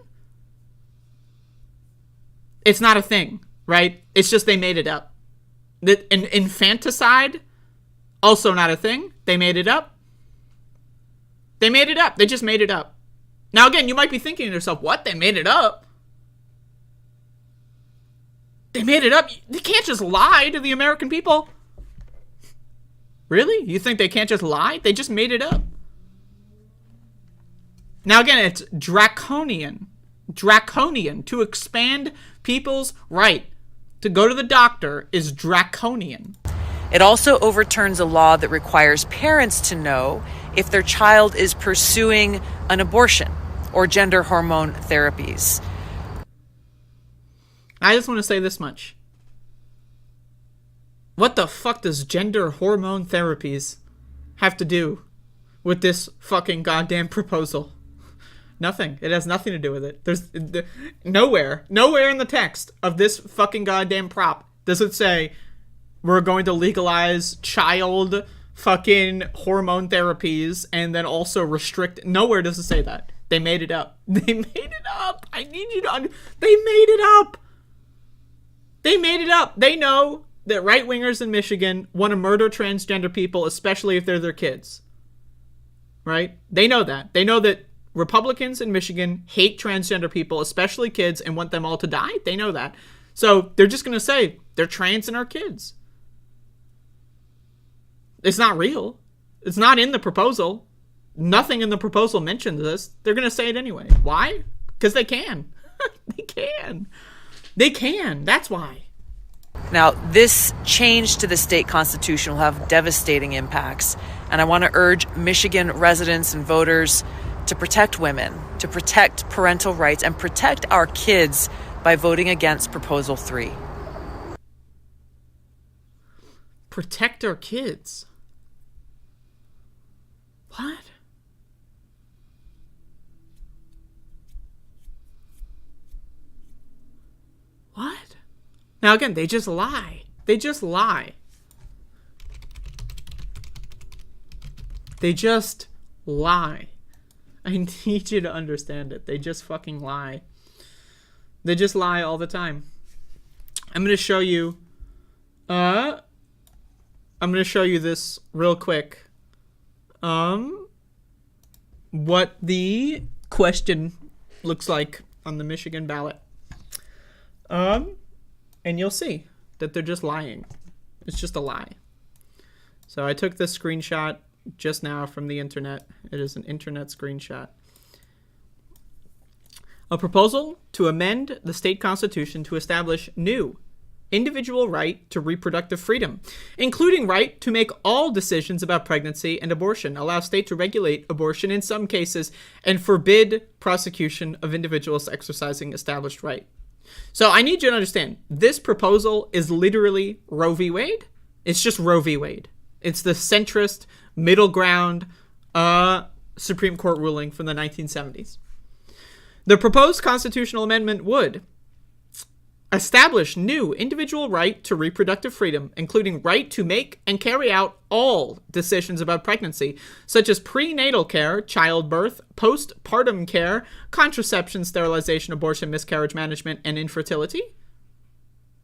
It's not a thing, right? It's just they made it up. Infanticide, also not a thing. They made it up. They made it up. They just made it up. Now, again, you might be thinking to yourself, what? They made it up? They made it up. They can't just lie to the American people. Really? You think they can't just lie? They just made it up. Now, again, it's draconian. Draconian. To expand people's right to go to the doctor is draconian. It also overturns a law that requires parents to know if their child is pursuing an abortion or gender hormone therapies. I just want to say this much. What the fuck does gender hormone therapies have to do with this fucking goddamn proposal? Nothing. It has nothing to do with it. There's nowhere in the text of this fucking goddamn prop does it say we're going to legalize child fucking hormone therapies and then also restrict. Nowhere does it say that. They made it up. They made it up. I need you to. They made it up. They made it up. They know that right-wingers in Michigan want to murder transgender people, especially if they're their kids. Right? They know that. They know that Republicans in Michigan hate transgender people, especially kids, and want them all to die. They know that. So they're just going to say, they're trans and our kids. It's not real. It's not in the proposal. Nothing in the proposal mentions this. They're going to say it anyway. Why? Because they can. They can. They can. That's why. Now, this change to the state constitution will have devastating impacts, and I want to urge Michigan residents and voters to protect women, to protect parental rights, and protect our kids by voting against Proposal 3. Protect our kids. What? What? Now again, they just lie. They just lie. They just lie. I need you to understand it. They just fucking lie. They just lie all the time. I'm going to show you this real quick. What the question looks like on the Michigan ballot. And you'll see that they're just lying. It's just a lie. So I took this screenshot just now from the internet. It is an internet screenshot. A proposal to amend the state constitution to establish new individual right to reproductive freedom, including right to make all decisions about pregnancy and abortion, allow state to regulate abortion in some cases, and forbid prosecution of individuals exercising established right. So I need you to understand, this proposal is literally Roe v. Wade. It's just Roe v. Wade. It's the centrist, middle ground Supreme Court ruling from the 1970s. The proposed constitutional amendment would establish new individual right to reproductive freedom, including right to make and carry out all decisions about pregnancy, such as prenatal care, childbirth, postpartum care, contraception, sterilization, abortion, miscarriage management, and infertility.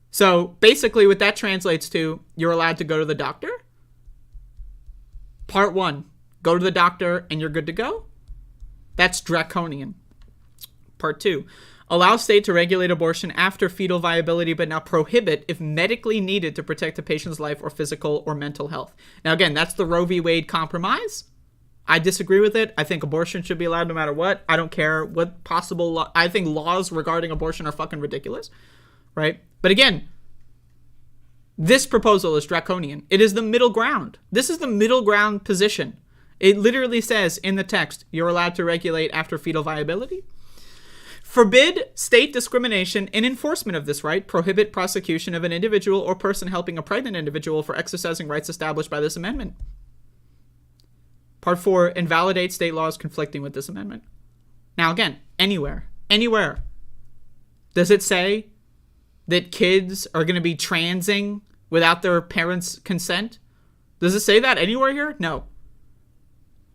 So basically what that translates to, you're allowed to go to the doctor. Part 1, go to the doctor and you're good to go. That's draconian. Part 2, allow state to regulate abortion after fetal viability, but not prohibit if medically needed to protect a patient's life or physical or mental health. Now, again, that's the Roe v. Wade compromise. I disagree with it. I think abortion should be allowed no matter what. I don't care what possible law. I think laws regarding abortion are fucking ridiculous, right? But again, this proposal is draconian. It is the middle ground. This is the middle ground position. It literally says in the text, you're allowed to regulate after fetal viability. Forbid state discrimination in enforcement of this right. Prohibit prosecution of an individual or person helping a pregnant individual for exercising rights established by this amendment. Part 4, invalidate state laws conflicting with this amendment. Now again, anywhere. Does it say that kids are going to be transing without their parents' consent? Does it say that anywhere here? No.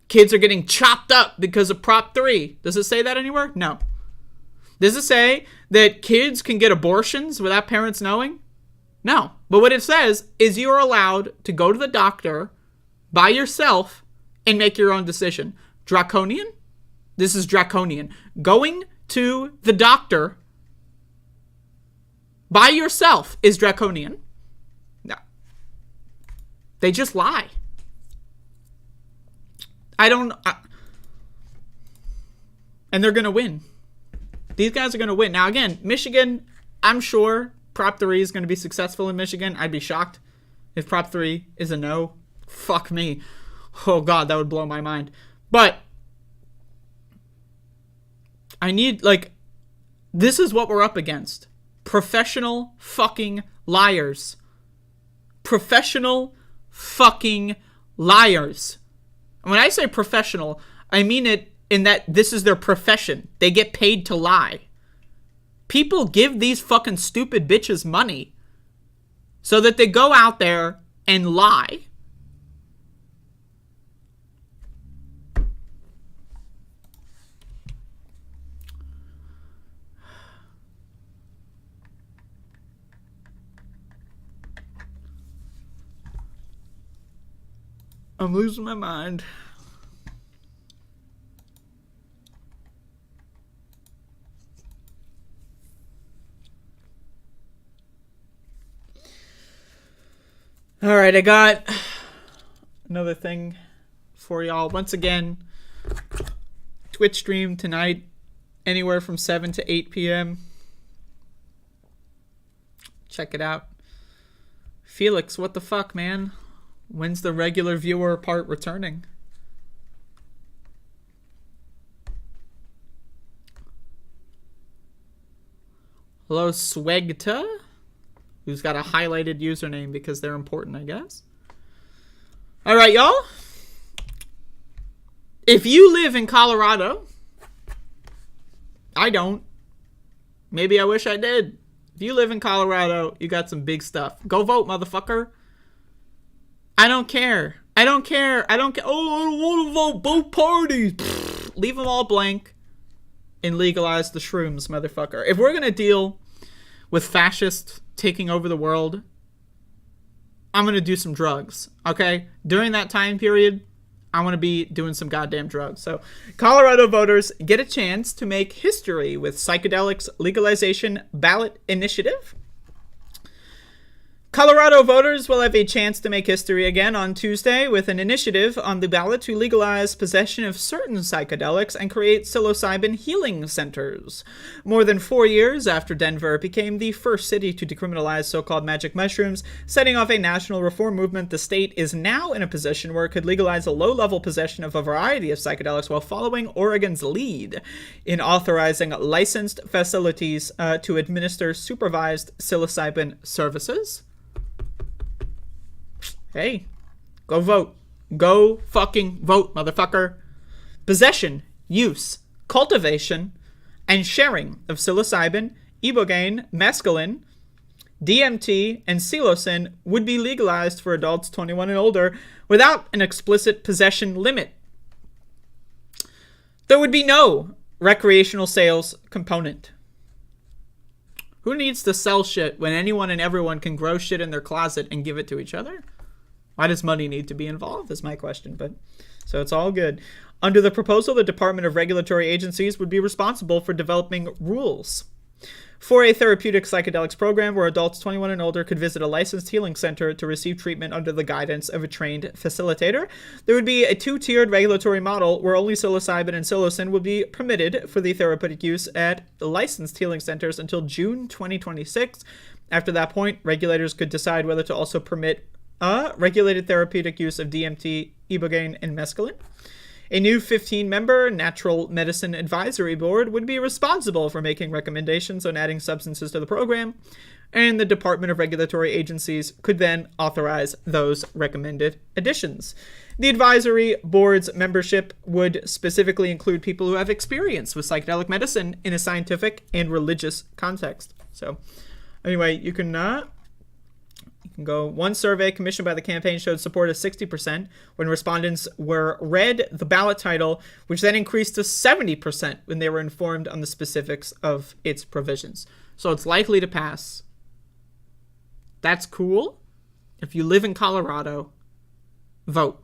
Kids are getting chopped up because of Prop 3. Does it say that anywhere? No. Does it say that kids can get abortions without parents knowing? No. But what it says is you're allowed to go to the doctor by yourself and make your own decision. Draconian? This is draconian. Going to the doctor by yourself is draconian. No. They just lie. And they're going to win. These guys are going to win. Now, again, Michigan, I'm sure Prop 3 is going to be successful in Michigan. I'd be shocked if Prop 3 is a no. Fuck me. Oh, God, that would blow my mind. But I need, this is what we're up against. Professional fucking liars. Professional fucking liars. And when I say professional, I mean it in that this is their profession. They get paid to lie. People give these fucking stupid bitches money so that they go out there and lie. I'm losing my mind. All right, I got another thing for y'all. Once again, Twitch stream tonight, anywhere from 7 to 8 p.m. Check it out. Felix, what the fuck, man? When's the regular viewer part returning? Hello, Swegta, who's got a highlighted username because they're important, I guess. All right, y'all. If you live in Colorado, I don't. Maybe I wish I did. If you live in Colorado, you got some big stuff. Go vote, motherfucker. I don't care. I don't care. Oh, I don't want to vote both parties. Leave them all blank and legalize the shrooms, motherfucker. If we're going to deal with fascists taking over the world, I'm going to do some drugs, okay? During that time period, I want to be doing some goddamn drugs. So, Colorado voters get a chance to make history with Psychedelic's legalization ballot initiative. Colorado voters will have a chance to make history again on Tuesday with an initiative on the ballot to legalize possession of certain psychedelics and create psilocybin healing centers. More than 4 years after Denver became the first city to decriminalize so-called magic mushrooms, setting off a national reform movement, the state is now in a position where it could legalize a low-level possession of a variety of psychedelics while following Oregon's lead in authorizing licensed facilities to administer supervised psilocybin services. Hey, go vote. Go fucking vote, motherfucker. Possession, use, cultivation, and sharing of psilocybin, ibogaine, mescaline, DMT, and psilocin would be legalized for adults 21 and older without an explicit possession limit. There would be no recreational sales component. Who needs to sell shit when anyone and everyone can grow shit in their closet and give it to each other? Why does money need to be involved is my question, but so it's all good. Under the proposal, the Department of Regulatory Agencies would be responsible for developing rules for a therapeutic psychedelics program where adults 21 and older could visit a licensed healing center to receive treatment under the guidance of a trained facilitator. There would be a two-tiered regulatory model where only psilocybin and psilocin would be permitted for the therapeutic use at licensed healing centers until June 2026. After that point, regulators could decide whether to also permit regulated therapeutic use of DMT, ibogaine, and mescaline. A new 15-member Natural Medicine Advisory Board would be responsible for making recommendations on adding substances to the program, and the Department of Regulatory Agencies could then authorize those recommended additions. The advisory board's membership would specifically include people who have experience with psychedelic medicine in a scientific and religious context. So, anyway, you can go. One survey commissioned by the campaign showed support of 60% when respondents were read the ballot title, which then increased to 70% when they were informed on the specifics of its provisions. So it's likely to pass. That's cool. If you live in Colorado, vote.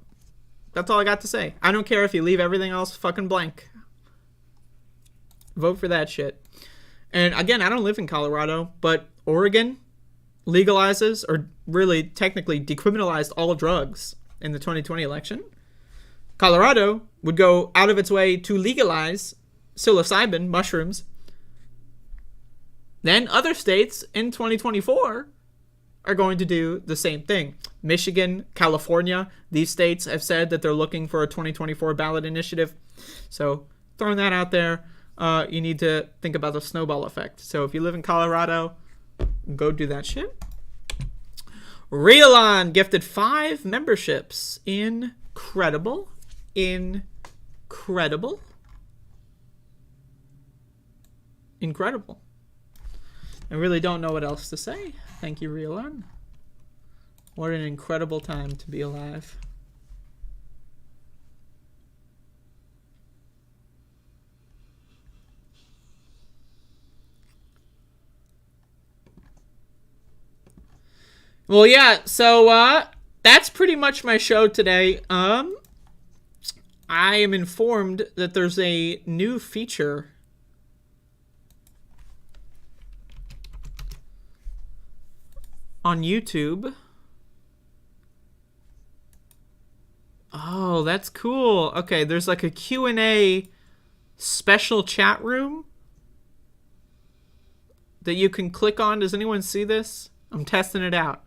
That's all I got to say. I don't care if you leave everything else fucking blank. Vote for that shit. And again, I don't live in Colorado, but Oregon legalizes, or really technically decriminalized, all drugs in the 2020 election. Colorado would go out of its way to legalize psilocybin mushrooms. Then other states in 2024 are going to do the same thing. Michigan, California, these states have said that they're looking for a 2024 ballot initiative. So throwing that out there, you need to think about the snowball effect. So if you live in Colorado, go do that shit. Realon gifted 5 memberships. Incredible. Incredible. Incredible. I really don't know what else to say. Thank you, Realon. What an incredible time to be alive. Well, yeah, so that's pretty much my show today. I am informed that there's a new feature on YouTube. Oh, that's cool. Okay, there's like a Q&A special chat room that you can click on. Does anyone see this? I'm testing it out.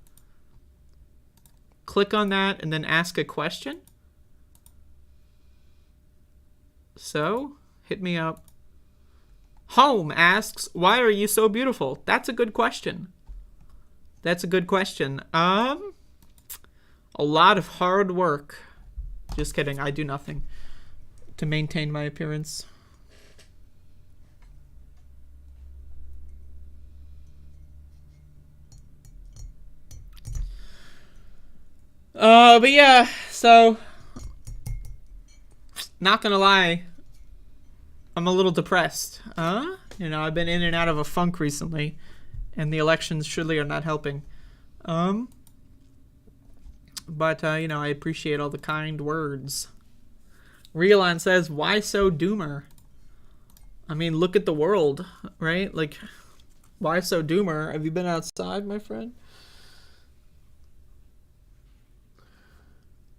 Click on that and then ask a question. So, hit me up. Home asks, why are you so beautiful? That's a good question. That's a good question. A lot of hard work. Just kidding, I do nothing. to maintain my appearance. But yeah, so not gonna lie, I'm a little depressed. You know, I've been in and out of a funk recently, and the elections surely are not helping. But you know, I appreciate all the kind words. Rielon says, "Why so doomer?" I mean, look at the world, right? Like, why so doomer? Have you been outside, my friend?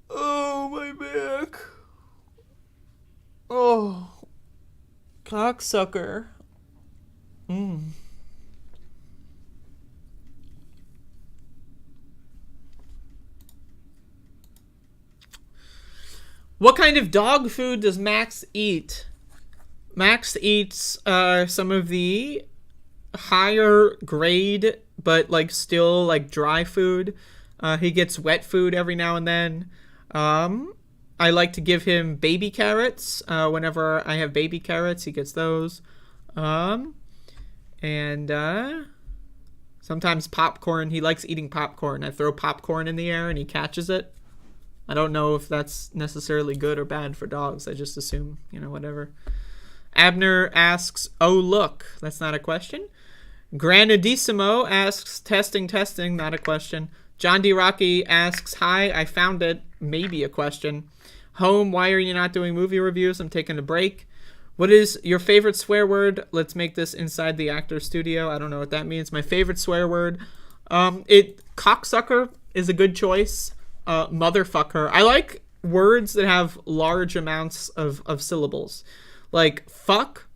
Oh, my back. Oh, cocksucker. What kind of dog food does Max eat? Max eats some of the higher grade, but like still like dry food. He gets wet food every now and then. I like to give him baby carrots. Whenever I have baby carrots, he gets those. And sometimes popcorn. He likes eating popcorn. I throw popcorn in the air and he catches it. I don't know if that's necessarily good or bad for dogs. I just assume, you know, whatever. Abner asks, "Oh, look." That's not a question. Granadissimo asks, testing, not a question. John D. Rocky asks, "Hi, I found it." Maybe a question. Home, why are you not doing movie reviews? I'm taking a break. What is your favorite swear word? Let's make this inside the actor studio. I don't know what that means. My favorite swear word. Cocksucker is a good choice. Motherfucker. I like words that have large amounts of syllables. Like fuck,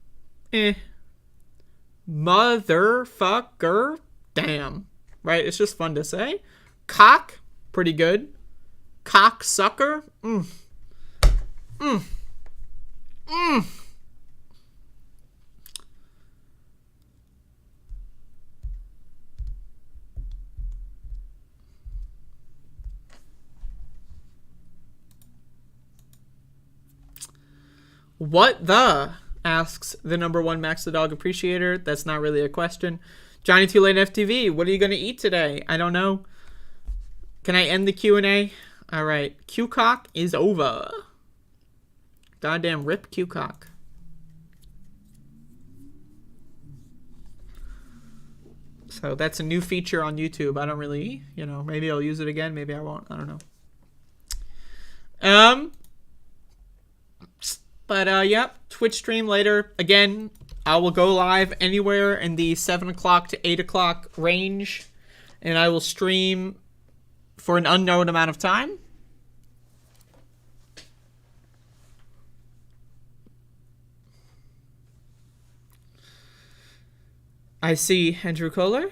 motherfucker, damn. Right? It's just fun to say. Cock, pretty good. Cocksucker, What the? Asks the #1 Max the Dog Appreciator. That's not really a question. Johnny Tulane FTV, what are you going to eat today? I don't know. Can I end the Q&A? All right. Q-Cock is over. Goddamn rip Q-Cock. So that's a new feature on YouTube. I don't really, you know, maybe I'll use it again. Maybe I won't. I don't know. But, yep, Twitch stream later. Again, I will go live anywhere in the 7 o'clock to 8 o'clock range. And I will stream for an unknown amount of time. I see Andrew Kohler.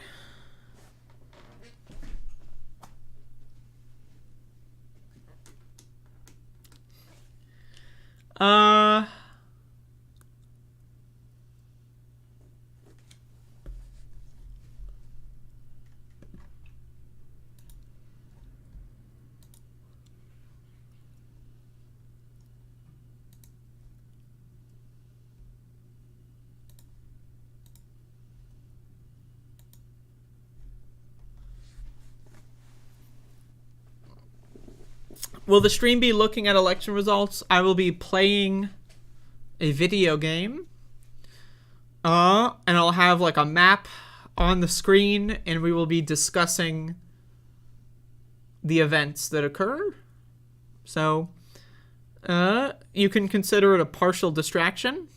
Will the stream be looking at election results? I will be playing a video game. And I'll have like a map on the screen and we will be discussing the events that occur. So, you can consider it a partial distraction.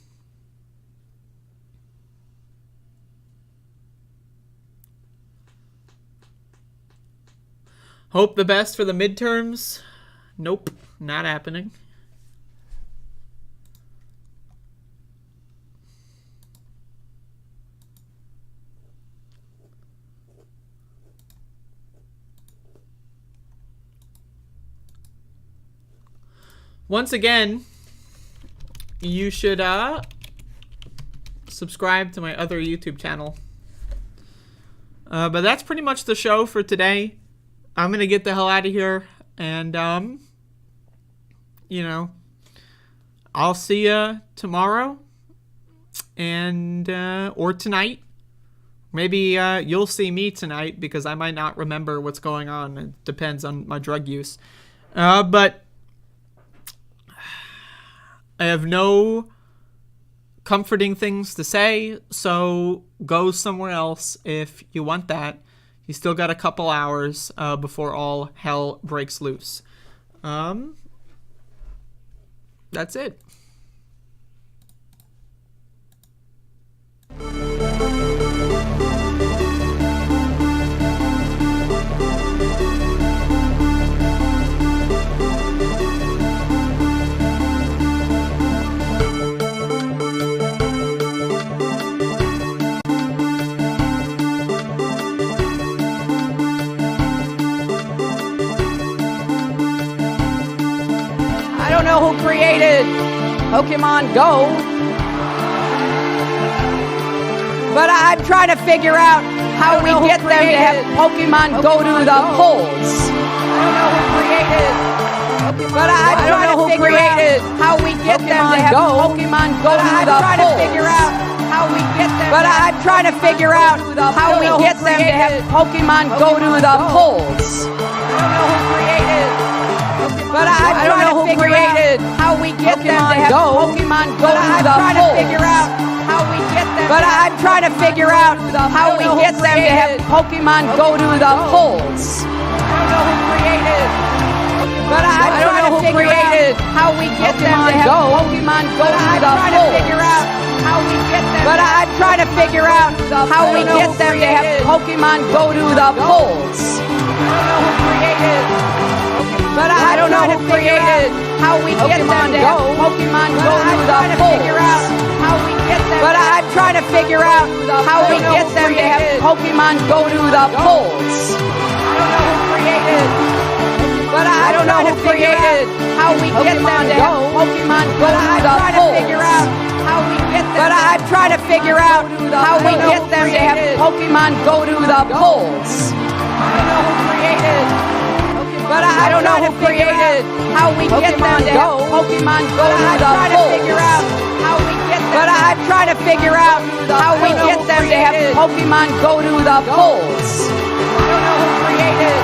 Hope the best for the midterms. Nope, not happening. Once again, you should subscribe to my other YouTube channel. But that's pretty much the show for today. I'm gonna get the hell out of here. And, you know, I'll see you tomorrow and or tonight. Maybe you'll see me tonight because I might not remember what's going on. It depends on my drug use. But I have no comforting things to say, so go somewhere else if you want that. You still got a couple hours before all hell breaks loose. That's it. I don't know who created Pokemon Go, but I'm trying to figure out how we get them to have Pokemon go to the polls. I don't know who created, but I'm trying to figure out how we get them to have Pokemon go to the polls. But I'm trying to figure out how we get them to have Pokemon go to the polls. I don't know who created. But I'm trying to figure out how we get them to have Pokemon go to the polls. But I'm trying to figure out how we get them to have Pokemon go to the polls. I don't know who created. But I'm trying to figure out how we get them to have Pokemon go to the polls. But I'm trying to figure out how we get them to have Pokemon go to the polls. I don't know who created. But I don't know who created how we get them to have Pokemon go to the polls. But I'm trying to figure out how we get them to have Pokemon go to the polls. I don't know who created. But I don't know who created how we get them to have Pokemon go to the polls. But I'm trying to figure out how we get them to have Pokemon go to the polls. I don't know who created. But I don't know who created how we get them to have Pokemon go to the polls. But I'm trying to figure out how we get them to have Pokemon go to the polls. I don't know who created.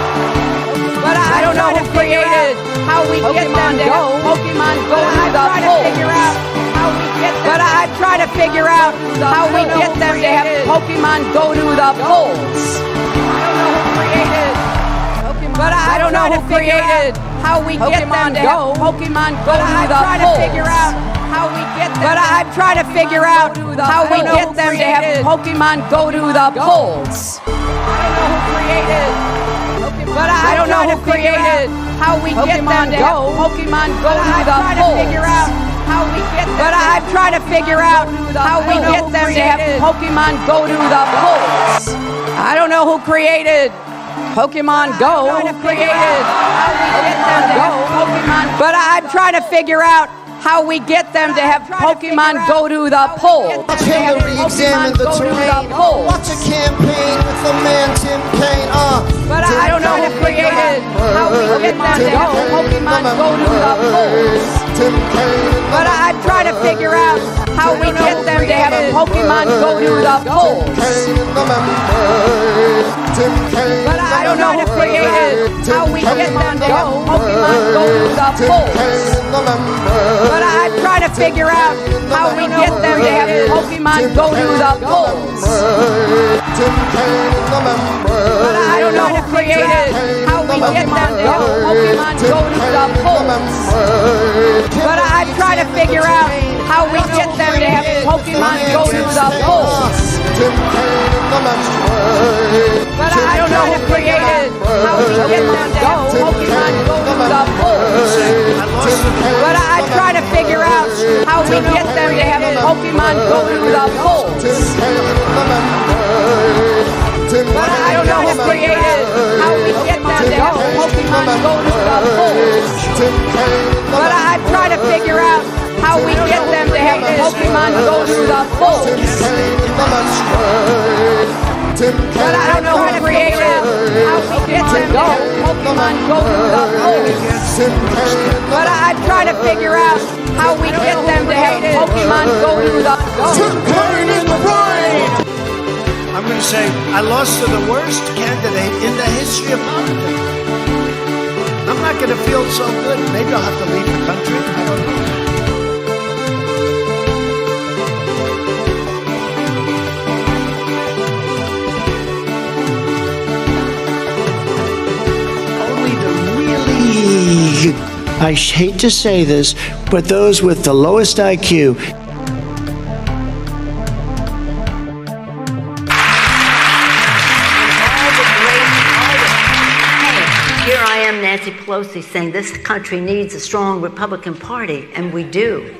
But I don't know who created how we get them to have Pokemon go to the polls. But I'm trying to figure out how we get them to have Pokemon go to the polls. I don't know who created. But I don't know who created how we get them to have Pokemon go to the polls. But I'm trying to figure out how we get them to have Pokemon go to the polls. I don't know who created. But I don't know who created how we get them to have Pokemon go to the polls. But I'm trying to figure out how we get them to have Pokemon go to the polls. I don't know who created Pokemon Go. But I'm trying to figure out how we get them to have Pokemon go to the polls. Watch Hillary examine the terrain. Watch a campaign with the man Tim Kaine. But I don't know who created how we get them to have Pokemon go to the polls. But I'm trying to figure out how we get them to have Pokemon go to the polls. But I don't know who created how we get them to have Pokemon go to the polls. But I'm trying to figure out how we get them to have Pokemon go to the polls. But I don't know who created how we get them to have Pokemon go to the polls. But I'm trying to figure out how we get them to have Pokemon go to the polls. But I don't know who created how we get them to have Pokemon go to the polls. But I'm trying to figure out how we get them to have Pokemon go to the polls. But I don't know who created how we get them to have Pokemon go to the polls. But I'm trying to figure out how we get them to have Pokemon go to the polls. But I don't know who created how we get them to have Pokemon go to the polls. But I'm trying to figure out how we get go to the Tim Kaine in the brain. I'm going to say I lost to the worst candidate in the history of politics. I'm not going to feel so good. Maybe I'll have to leave the country. I don't know. Only the really, I hate to say this, but those with the lowest IQ. Here I am, Nancy Pelosi, saying this country needs a strong Republican Party, and we do.